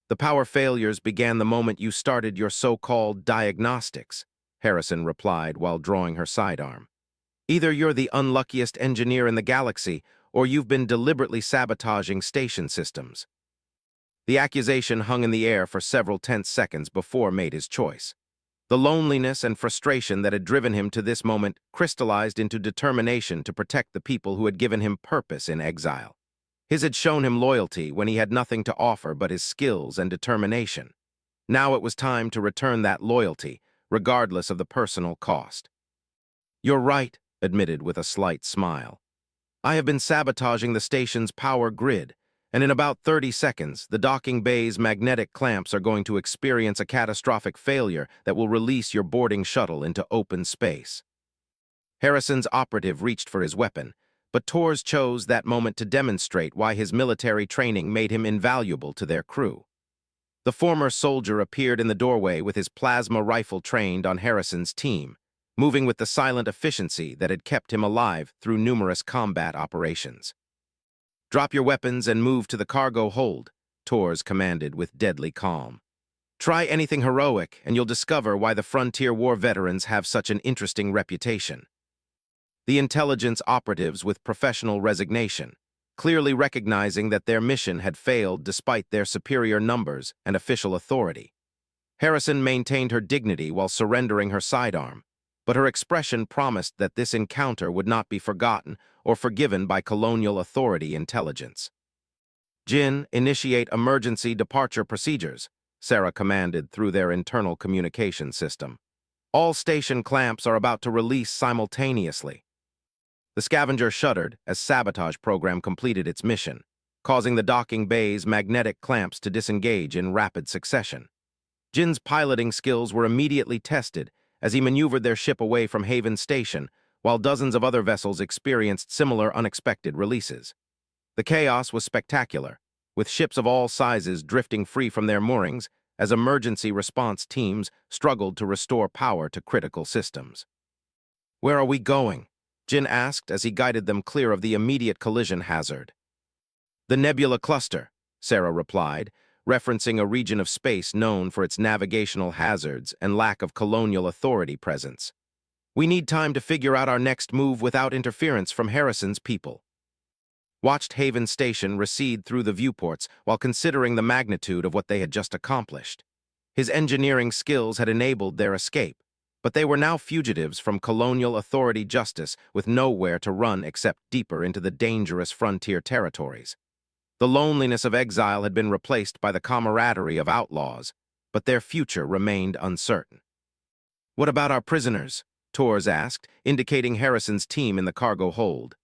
"The power failures began the moment you started your so-called diagnostics," Harrison replied while drawing her sidearm. "Either you're the unluckiest engineer in the galaxy, or you've been deliberately sabotaging station systems." The accusation hung in the air for several tense seconds before made his choice. The loneliness and frustration that had driven him to this moment crystallized into determination to protect the people who had given him purpose in exile. His had shown him loyalty when he had nothing to offer but his skills and determination. Now it was time to return that loyalty, regardless of the personal cost. "You're right," admitted with a slight smile. "I have been sabotaging the station's power grid, and in about 30 seconds, the docking bay's magnetic clamps are going to experience a catastrophic failure that will release your boarding shuttle into open space." Harrison's operative reached for his weapon, but Torres chose that moment to demonstrate why his military training made him invaluable to their crew. The former soldier appeared in the doorway with his plasma rifle trained on Harrison's team, moving with the silent efficiency that had kept him alive through numerous combat operations. "Drop your weapons and move to the cargo hold," Torres commanded with deadly calm. "Try anything heroic, and you'll discover why the Frontier War veterans have such an interesting reputation." The intelligence operatives with professional resignation, clearly recognizing that their mission had failed despite their superior numbers and official authority. Harrison maintained her dignity while surrendering her sidearm, but her expression promised that this encounter would not be forgotten or forgiven by colonial authority intelligence. "Jin, initiate emergency departure procedures," Sarah commanded through their internal communication system. "All station clamps are about to release simultaneously." The scavenger shuddered as sabotage program completed its mission, causing the docking bay's magnetic clamps to disengage in rapid succession. Jin's piloting skills were immediately tested as he maneuvered their ship away from Haven Station, while dozens of other vessels experienced similar unexpected releases. The chaos was spectacular, with ships of all sizes drifting free from their moorings as emergency response teams struggled to restore power to critical systems. "Where are we going?" Jin asked as he guided them clear of the immediate collision hazard. "The Nebula Cluster," Sarah replied, referencing a region of space known for its navigational hazards and lack of colonial authority presence. "We need time to figure out our next move without interference from Harrison's people." Watched Haven Station recede through the viewports while considering the magnitude of what they had just accomplished. His engineering skills had enabled their escape, but they were now fugitives from colonial authority justice with nowhere to run except deeper into the dangerous frontier territories. The loneliness of exile had been replaced by the camaraderie of outlaws, but their future remained uncertain. "What about our prisoners?" Torres asked, indicating Harrison's team in the cargo hold.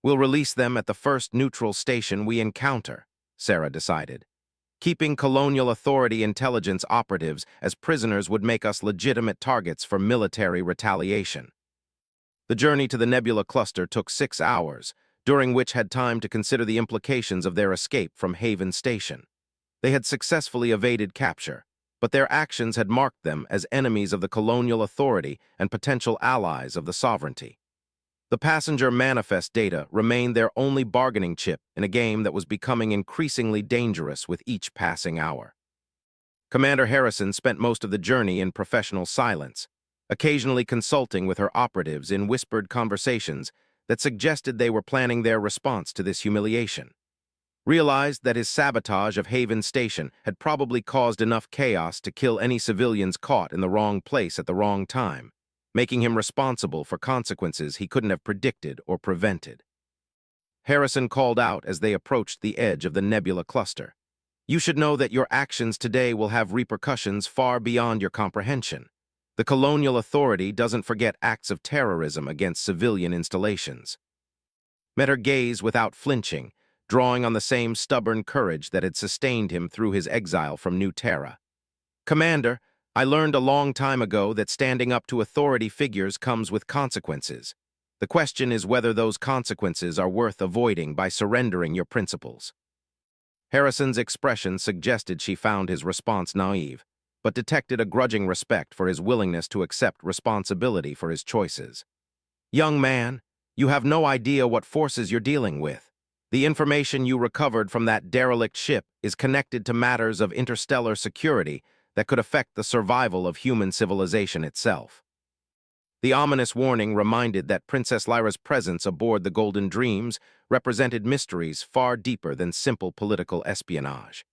"We'll release them at the first neutral station we encounter," Sarah decided. "Keeping colonial authority intelligence operatives as prisoners would make us legitimate targets for military retaliation." The journey to the Nebula Cluster took 6 hours, during which had time to consider the implications of their escape from Haven Station. They had successfully evaded capture, but their actions had marked them as enemies of the colonial authority and potential allies of the sovereignty. The passenger manifest data remained their only bargaining chip in a game that was becoming increasingly dangerous with each passing hour. Commander Harrison spent most of the journey in professional silence, occasionally consulting with her operatives in whispered conversations that suggested they were planning their response to this humiliation. Realized that his sabotage of Haven Station had probably caused enough chaos to kill any civilians caught in the wrong place at the wrong time, making him responsible for consequences he couldn't have predicted or prevented. Harrison called out as they approached the edge of the nebula cluster. You should know that your actions today will have repercussions far beyond your comprehension. The colonial authority doesn't forget acts of terrorism against civilian installations. Met her gaze without flinching, drawing on the same stubborn courage that had sustained him through his exile from New Terra. Commander, I learned a long time ago that standing up to authority figures comes with consequences. The question is whether those consequences are worth avoiding by surrendering your principles. Harrison's expression suggested she found his response naive, but detected a grudging respect for his willingness to accept responsibility for his choices. Young man, you have no idea what forces you're dealing with. The information you recovered from that derelict ship is connected to matters of interstellar security that could affect the survival of human civilization itself. The ominous warning reminded that Princess Lyra's presence aboard the Golden Dreams represented mysteries far deeper than simple political espionage.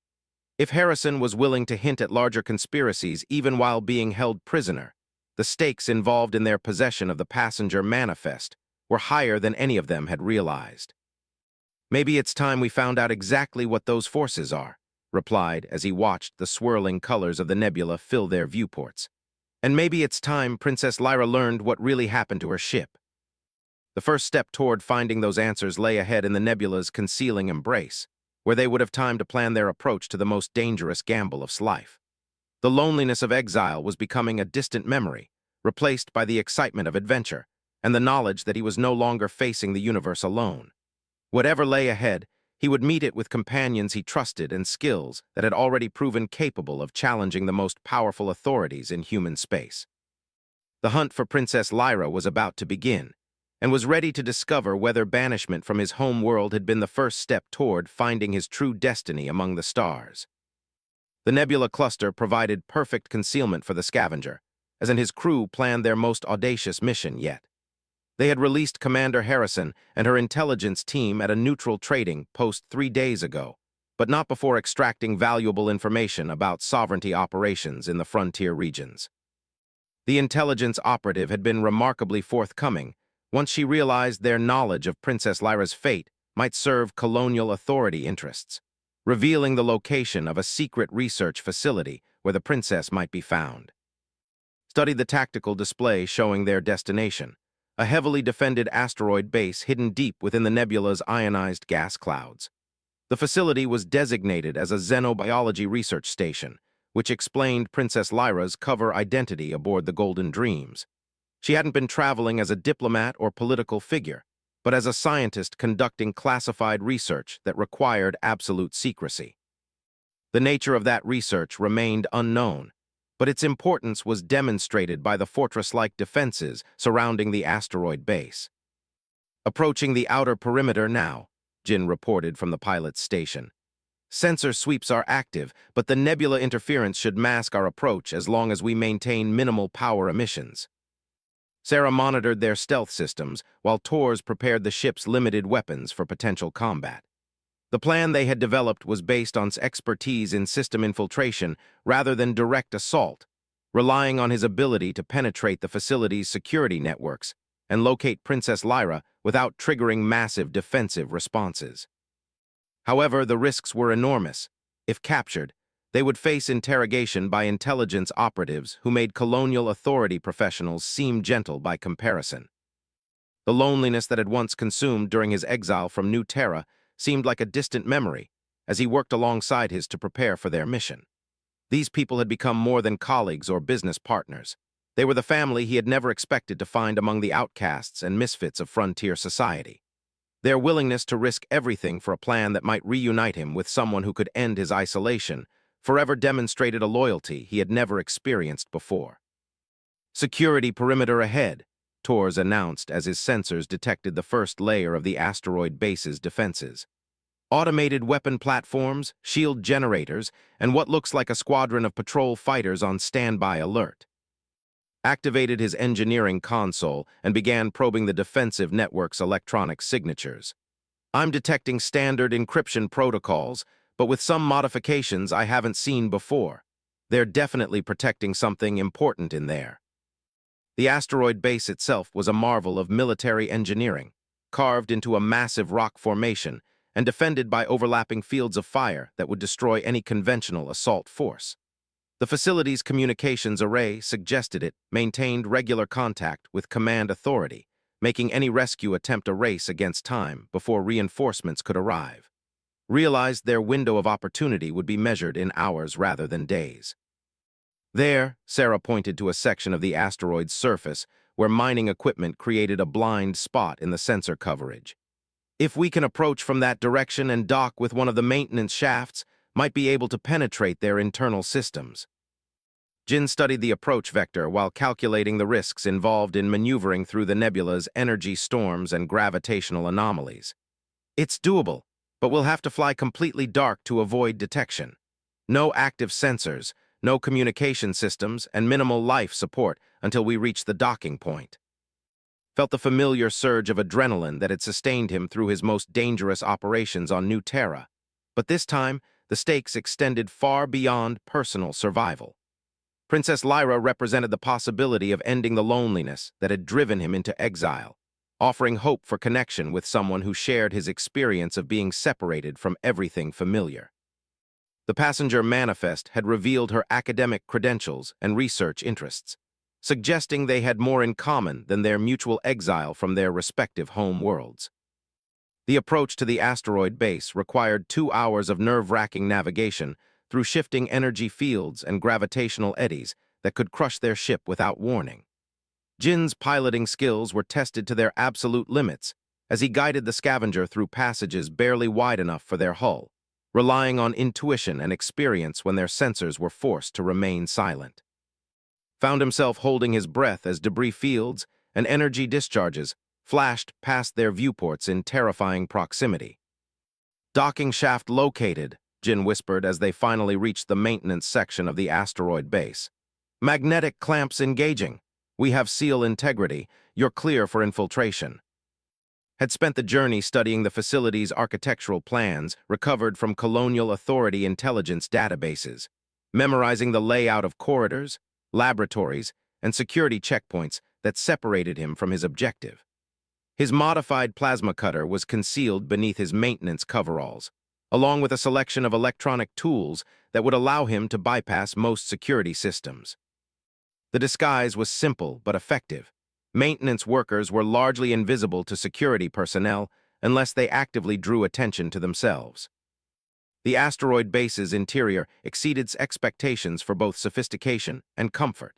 If Harrison was willing to hint at larger conspiracies even while being held prisoner, the stakes involved in their possession of the passenger manifest were higher than any of them had realized. Maybe it's time we found out exactly what those forces are, replied as he watched the swirling colors of the nebula fill their viewports. And maybe it's time Princess Lyra learned what really happened to her ship. The first step toward finding those answers lay ahead in the nebula's concealing embrace, where they would have time to plan their approach to the most dangerous gamble of life. The loneliness of exile was becoming a distant memory, replaced by the excitement of adventure, and the knowledge that he was no longer facing the universe alone. Whatever lay ahead, he would meet it with companions he trusted and skills that had already proven capable of challenging the most powerful authorities in human space. The hunt for Princess Lyra was about to begin, and was ready to discover whether banishment from his home world had been the first step toward finding his true destiny among the stars. The nebula cluster provided perfect concealment for the scavenger, as his crew planned their most audacious mission yet. They had released Commander Harrison and her intelligence team at a neutral trading post 3 days ago, but not before extracting valuable information about sovereignty operations in the frontier regions. The intelligence operative had been remarkably forthcoming once she realized their knowledge of Princess Lyra's fate might serve colonial authority interests, revealing the location of a secret research facility where the princess might be found. Studied the tactical display showing their destination, a heavily defended asteroid base hidden deep within the nebula's ionized gas clouds. The facility was designated as a xenobiology research station, which explained Princess Lyra's cover identity aboard the Golden Dreams. She hadn't been traveling as a diplomat or political figure, but as a scientist conducting classified research that required absolute secrecy. The nature of that research remained unknown, but its importance was demonstrated by the fortress-like defenses surrounding the asteroid base. Approaching the outer perimeter now, Jin reported from the pilot's station. Sensor sweeps are active, but the nebula interference should mask our approach as long as we maintain minimal power emissions. Sarah monitored their stealth systems, while Tors prepared the ship's limited weapons for potential combat. The plan they had developed was based on expertise in system infiltration rather than direct assault, relying on his ability to penetrate the facility's security networks and locate Princess Lyra without triggering massive defensive responses. However, the risks were enormous. If captured, they would face interrogation by intelligence operatives who made colonial authority professionals seem gentle by comparison. The loneliness that had once consumed during his exile from New Terra seemed like a distant memory as he worked alongside his to prepare for their mission. These people had become more than colleagues or business partners. They were the family he had never expected to find among the outcasts and misfits of frontier society. Their willingness to risk everything for a plan that might reunite him with someone who could end his isolation forever demonstrated a loyalty he had never experienced before. Security perimeter ahead, Torres announced as his sensors detected the first layer of the asteroid base's defenses. Automated weapon platforms, shield generators, and what looks like a squadron of patrol fighters on standby alert. Activated his engineering console and began probing the defensive network's electronic signatures. I'm detecting standard encryption protocols, but with some modifications I haven't seen before. They're definitely protecting something important in there. The asteroid base itself was a marvel of military engineering, carved into a massive rock formation and defended by overlapping fields of fire that would destroy any conventional assault force. The facility's communications array suggested it maintained regular contact with command authority, making any rescue attempt a race against time before reinforcements could arrive. Realized their window of opportunity would be measured in hours rather than days. There, Sarah pointed to a section of the asteroid's surface where mining equipment created a blind spot in the sensor coverage. If we can approach from that direction and dock with one of the maintenance shafts, might be able to penetrate their internal systems. Jin studied the approach vector while calculating the risks involved in maneuvering through the nebula's energy storms and gravitational anomalies. It's doable, but we'll have to fly completely dark to avoid detection. No active sensors, no communication systems, and minimal life support until we reach the docking point. Felt the familiar surge of adrenaline that had sustained him through his most dangerous operations on New Terra. But this time, the stakes extended far beyond personal survival. Princess Lyra represented the possibility of ending the loneliness that had driven him into exile, offering hope for connection with someone who shared his experience of being separated from everything familiar. The passenger manifest had revealed her academic credentials and research interests, suggesting they had more in common than their mutual exile from their respective home worlds. The approach to the asteroid base required 2 hours of nerve-wracking navigation through shifting energy fields and gravitational eddies that could crush their ship without warning. Jin's piloting skills were tested to their absolute limits as he guided the scavenger through passages barely wide enough for their hull, relying on intuition and experience when their sensors were forced to remain silent. Found himself holding his breath as debris fields and energy discharges flashed past their viewports in terrifying proximity. "Docking shaft located," Jin whispered as they finally reached the maintenance section of the asteroid base. "Magnetic clamps engaging. We have seal integrity. You're clear for infiltration." Had spent the journey studying the facility's architectural plans recovered from colonial authority intelligence databases, memorizing the layout of corridors, laboratories, and security checkpoints that separated him from his objective. His modified plasma cutter was concealed beneath his maintenance coveralls, along with a selection of electronic tools that would allow him to bypass most security systems. The disguise was simple but effective. Maintenance workers were largely invisible to security personnel unless they actively drew attention to themselves. The asteroid base's interior exceeded expectations for both sophistication and comfort.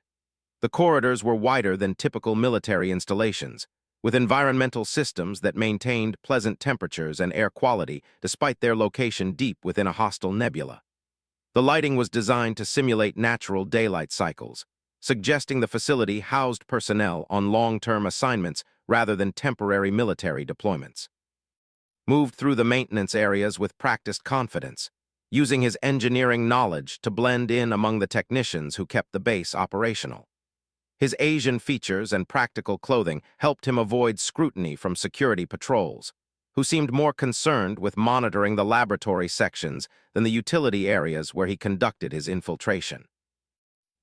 The corridors were wider than typical military installations, with environmental systems that maintained pleasant temperatures and air quality despite their location deep within a hostile nebula. The lighting was designed to simulate natural daylight cycles, suggesting the facility housed personnel on long-term assignments rather than temporary military deployments. Moved through the maintenance areas with practiced confidence, using his engineering knowledge to blend in among the technicians who kept the base operational. His Asian features and practical clothing helped him avoid scrutiny from security patrols, who seemed more concerned with monitoring the laboratory sections than the utility areas where he conducted his infiltration.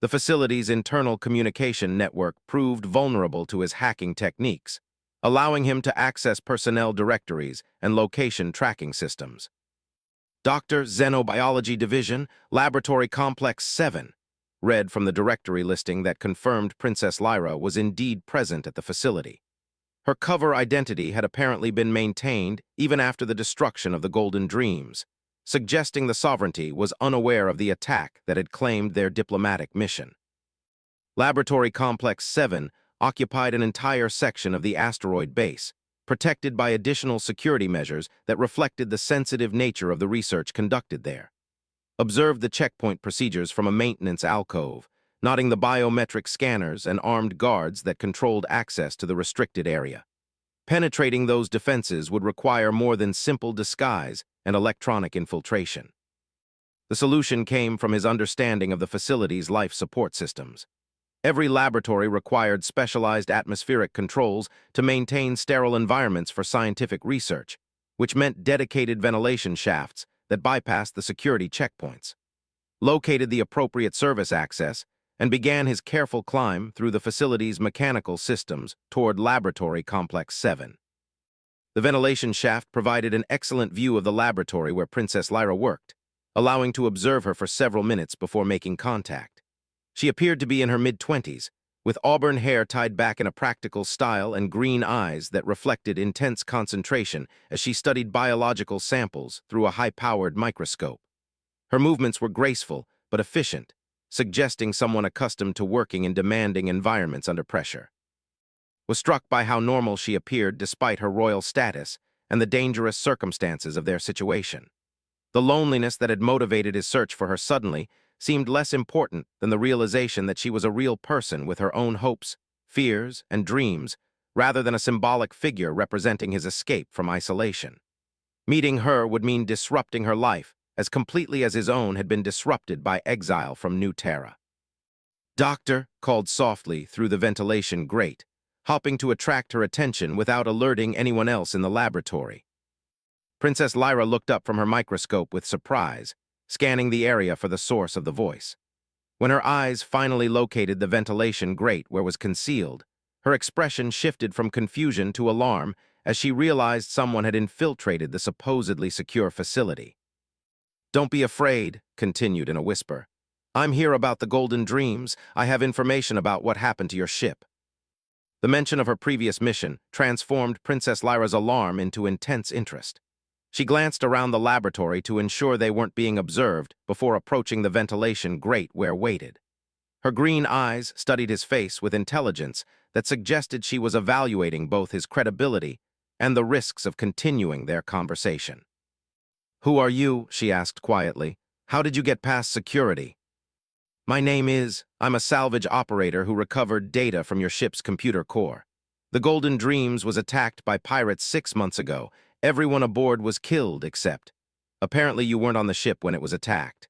The facility's internal communication network proved vulnerable to his hacking techniques, allowing him to access personnel directories and location tracking systems. Dr. Xenobiology Division, Laboratory Complex 7, read from the directory listing that confirmed Princess Lyra was indeed present at the facility. Her cover identity had apparently been maintained even after the destruction of the Golden Dreams, suggesting the sovereignty was unaware of the attack that had claimed their diplomatic mission. Laboratory Complex 7 occupied an entire section of the asteroid base, protected by additional security measures that reflected the sensitive nature of the research conducted there. Observed the checkpoint procedures from a maintenance alcove, nodding the biometric scanners and armed guards that controlled access to the restricted area. Penetrating those defenses would require more than simple disguise and electronic infiltration. The solution came from his understanding of the facility's life support systems. Every laboratory required specialized atmospheric controls to maintain sterile environments for scientific research, which meant dedicated ventilation shafts that bypassed the security checkpoints. Located the appropriate service access, and began his careful climb through the facility's mechanical systems toward Laboratory Complex 7. The ventilation shaft provided an excellent view of the laboratory where Princess Lyra worked, allowing to observe her for several minutes before making contact. She appeared to be in her mid-20s, with auburn hair tied back in a practical style and green eyes that reflected intense concentration as she studied biological samples through a high-powered microscope. Her movements were graceful but efficient, suggesting someone accustomed to working in demanding environments under pressure. Was struck by how normal she appeared despite her royal status and the dangerous circumstances of their situation. The loneliness that had motivated his search for her suddenly seemed less important than the realization that she was a real person with her own hopes, fears, and dreams, rather than a symbolic figure representing his escape from isolation. Meeting her would mean disrupting her life as completely as his own had been disrupted by exile from New Terra. "Doctor," called softly through the ventilation grate, hoping to attract her attention without alerting anyone else in the laboratory. Princess Lyra looked up from her microscope with surprise, scanning the area for the source of the voice. When her eyes finally located the ventilation grate where was concealed, her expression shifted from confusion to alarm as she realized someone had infiltrated the supposedly secure facility. "Don't be afraid," continued in a whisper. "I'm here about the Golden Dreams. I have information about what happened to your ship." The mention of her previous mission transformed Princess Lyra's alarm into intense interest. She glanced around the laboratory to ensure they weren't being observed before approaching the ventilation grate where waited. Her green eyes studied his face with intelligence that suggested she was evaluating both his credibility and the risks of continuing their conversation. "Who are you?" she asked quietly. "How did you get past security?" I'm a salvage operator who recovered data from your ship's computer core. The Golden Dreams was attacked by pirates 6 months ago. Everyone aboard was killed except. Apparently you weren't on the ship when it was attacked."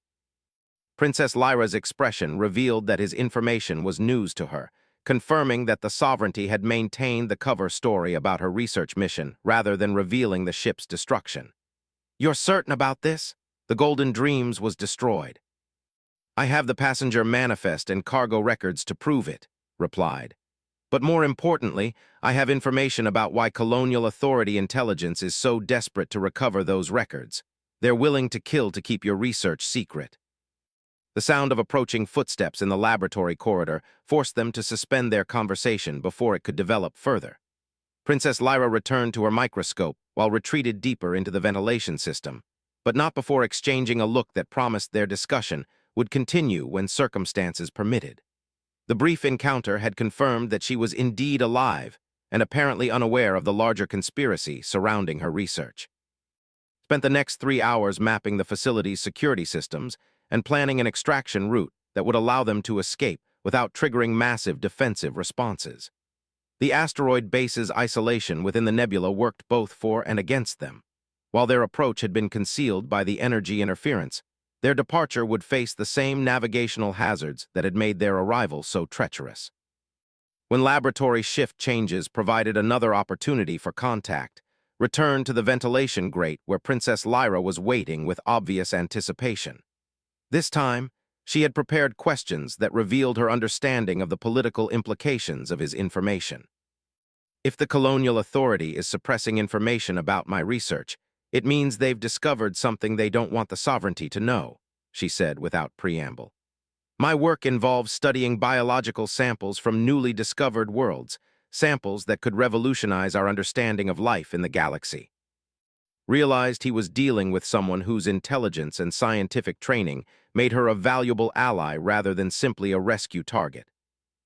Princess Lyra's expression revealed that his information was news to her, confirming that the Sovereignty had maintained the cover story about her research mission rather than revealing the ship's destruction. "You're certain about this? The Golden Dreams was destroyed." "I have the passenger manifest and cargo records to prove it," replied. "But more importantly, I have information about why Colonial Authority intelligence is so desperate to recover those records. They're willing to kill to keep your research secret." The sound of approaching footsteps in the laboratory corridor forced them to suspend their conversation before it could develop further. Princess Lyra returned to her microscope while retreated deeper into the ventilation system, but not before exchanging a look that promised their discussion would continue when circumstances permitted. The brief encounter had confirmed that she was indeed alive and apparently unaware of the larger conspiracy surrounding her research. Spent the next 3 hours mapping the facility's security systems and planning an extraction route that would allow them to escape without triggering massive defensive responses. The asteroid base's isolation within the nebula worked both for and against them. While their approach had been concealed by the energy interference, their departure would face the same navigational hazards that had made their arrival so treacherous. When laboratory shift changes provided another opportunity for contact, returned to the ventilation grate where Princess Lyra was waiting with obvious anticipation. This time, she had prepared questions that revealed her understanding of the political implications of his information. "If the Colonial Authority is suppressing information about my research, it means they've discovered something they don't want the Sovereignty to know," she said without preamble. "My work involves studying biological samples from newly discovered worlds, samples that could revolutionize our understanding of life in the galaxy." Realized he was dealing with someone whose intelligence and scientific training made her a valuable ally rather than simply a rescue target.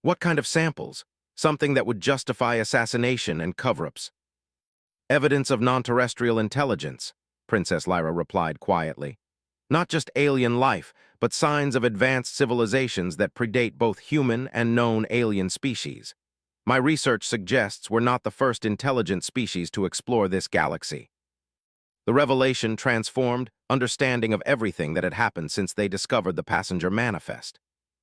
"What kind of samples? Something that would justify assassination and cover-ups." "Evidence of non-terrestrial intelligence," Princess Lyra replied quietly. "Not just alien life, but signs of advanced civilizations that predate both human and known alien species. My research suggests we're not the first intelligent species to explore this galaxy. The revelation transformed understanding of everything that had happened since they discovered the passenger manifest.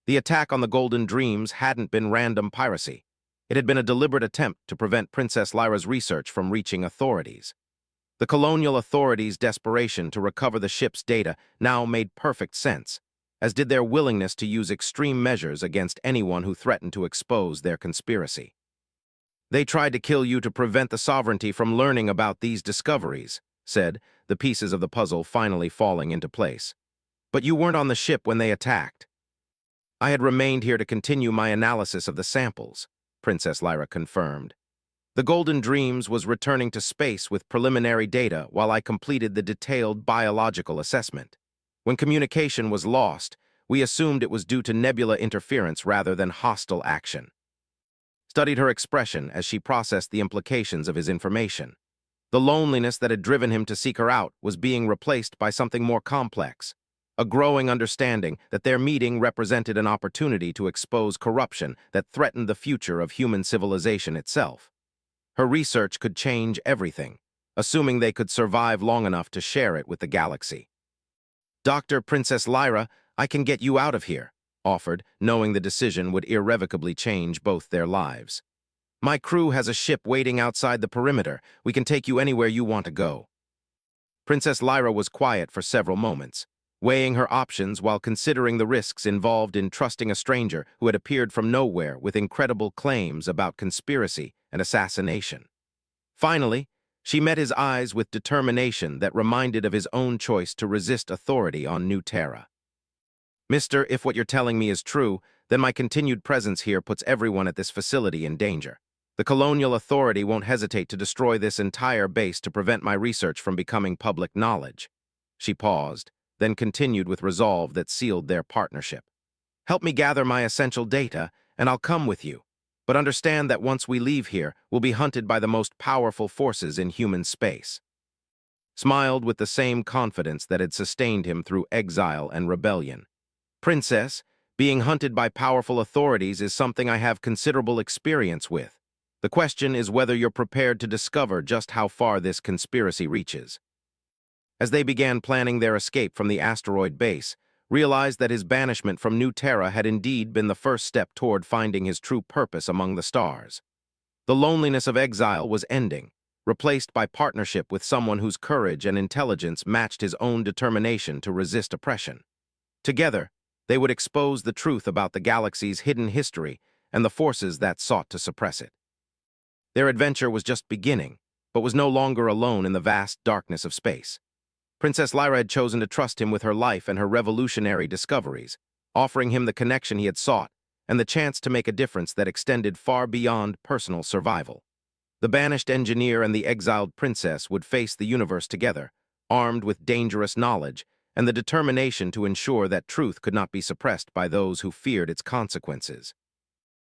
The attack on the Golden Dreams hadn't been random piracy. It had been a deliberate attempt to prevent Princess Lyra's research from reaching authorities. The colonial authorities' desperation to recover the ship's data now made perfect sense, as did their willingness to use extreme measures against anyone who threatened to expose their conspiracy. "They tried to kill you to prevent the sovereignty from learning about these discoveries," said, the pieces of the puzzle finally falling into place. "But you weren't on the ship when they attacked." "I had remained here to continue my analysis of the samples," Princess Lyra confirmed. "The Golden Dreams was returning to space with preliminary data while I completed the detailed biological assessment. When communication was lost, we assumed it was due to nebula interference rather than hostile action." Studied her expression as she processed the implications of his information. The loneliness that had driven him to seek her out was being replaced by something more complex, a growing understanding that their meeting represented an opportunity to expose corruption that threatened the future of human civilization itself. Her research could change everything, assuming they could survive long enough to share it with the galaxy. "Dr. Princess Lyra, I can get you out of here," offered, knowing the decision would irrevocably change both their lives. "My crew has a ship waiting outside the perimeter. We can take you anywhere you want to go." Princess Lyra was quiet for several moments, weighing her options while considering the risks involved in trusting a stranger who had appeared from nowhere with incredible claims about conspiracy and assassination. Finally, she met his eyes with determination that reminded of his own choice to resist authority on New Terra. "Mister, if what you're telling me is true, then my continued presence here puts everyone at this facility in danger. The colonial authority won't hesitate to destroy this entire base to prevent my research from becoming public knowledge." She paused, then continued with resolve that sealed their partnership. "Help me gather my essential data, and I'll come with you. But understand that once we leave here, we'll be hunted by the most powerful forces in human space." Smiled with the same confidence that had sustained him through exile and rebellion. "Princess, being hunted by powerful authorities is something I have considerable experience with. The question is whether you're prepared to discover just how far this conspiracy reaches." As they began planning their escape from the asteroid base, realized that his banishment from New Terra had indeed been the first step toward finding his true purpose among the stars. The loneliness of exile was ending, replaced by partnership with someone whose courage and intelligence matched his own determination to resist oppression. Together, they would expose the truth about the galaxy's hidden history and the forces that sought to suppress it. Their adventure was just beginning, but was no longer alone in the vast darkness of space. Princess Lyra had chosen to trust him with her life and her revolutionary discoveries, offering him the connection he had sought and the chance to make a difference that extended far beyond personal survival. The banished engineer and the exiled princess would face the universe together, armed with dangerous knowledge and the determination to ensure that truth could not be suppressed by those who feared its consequences.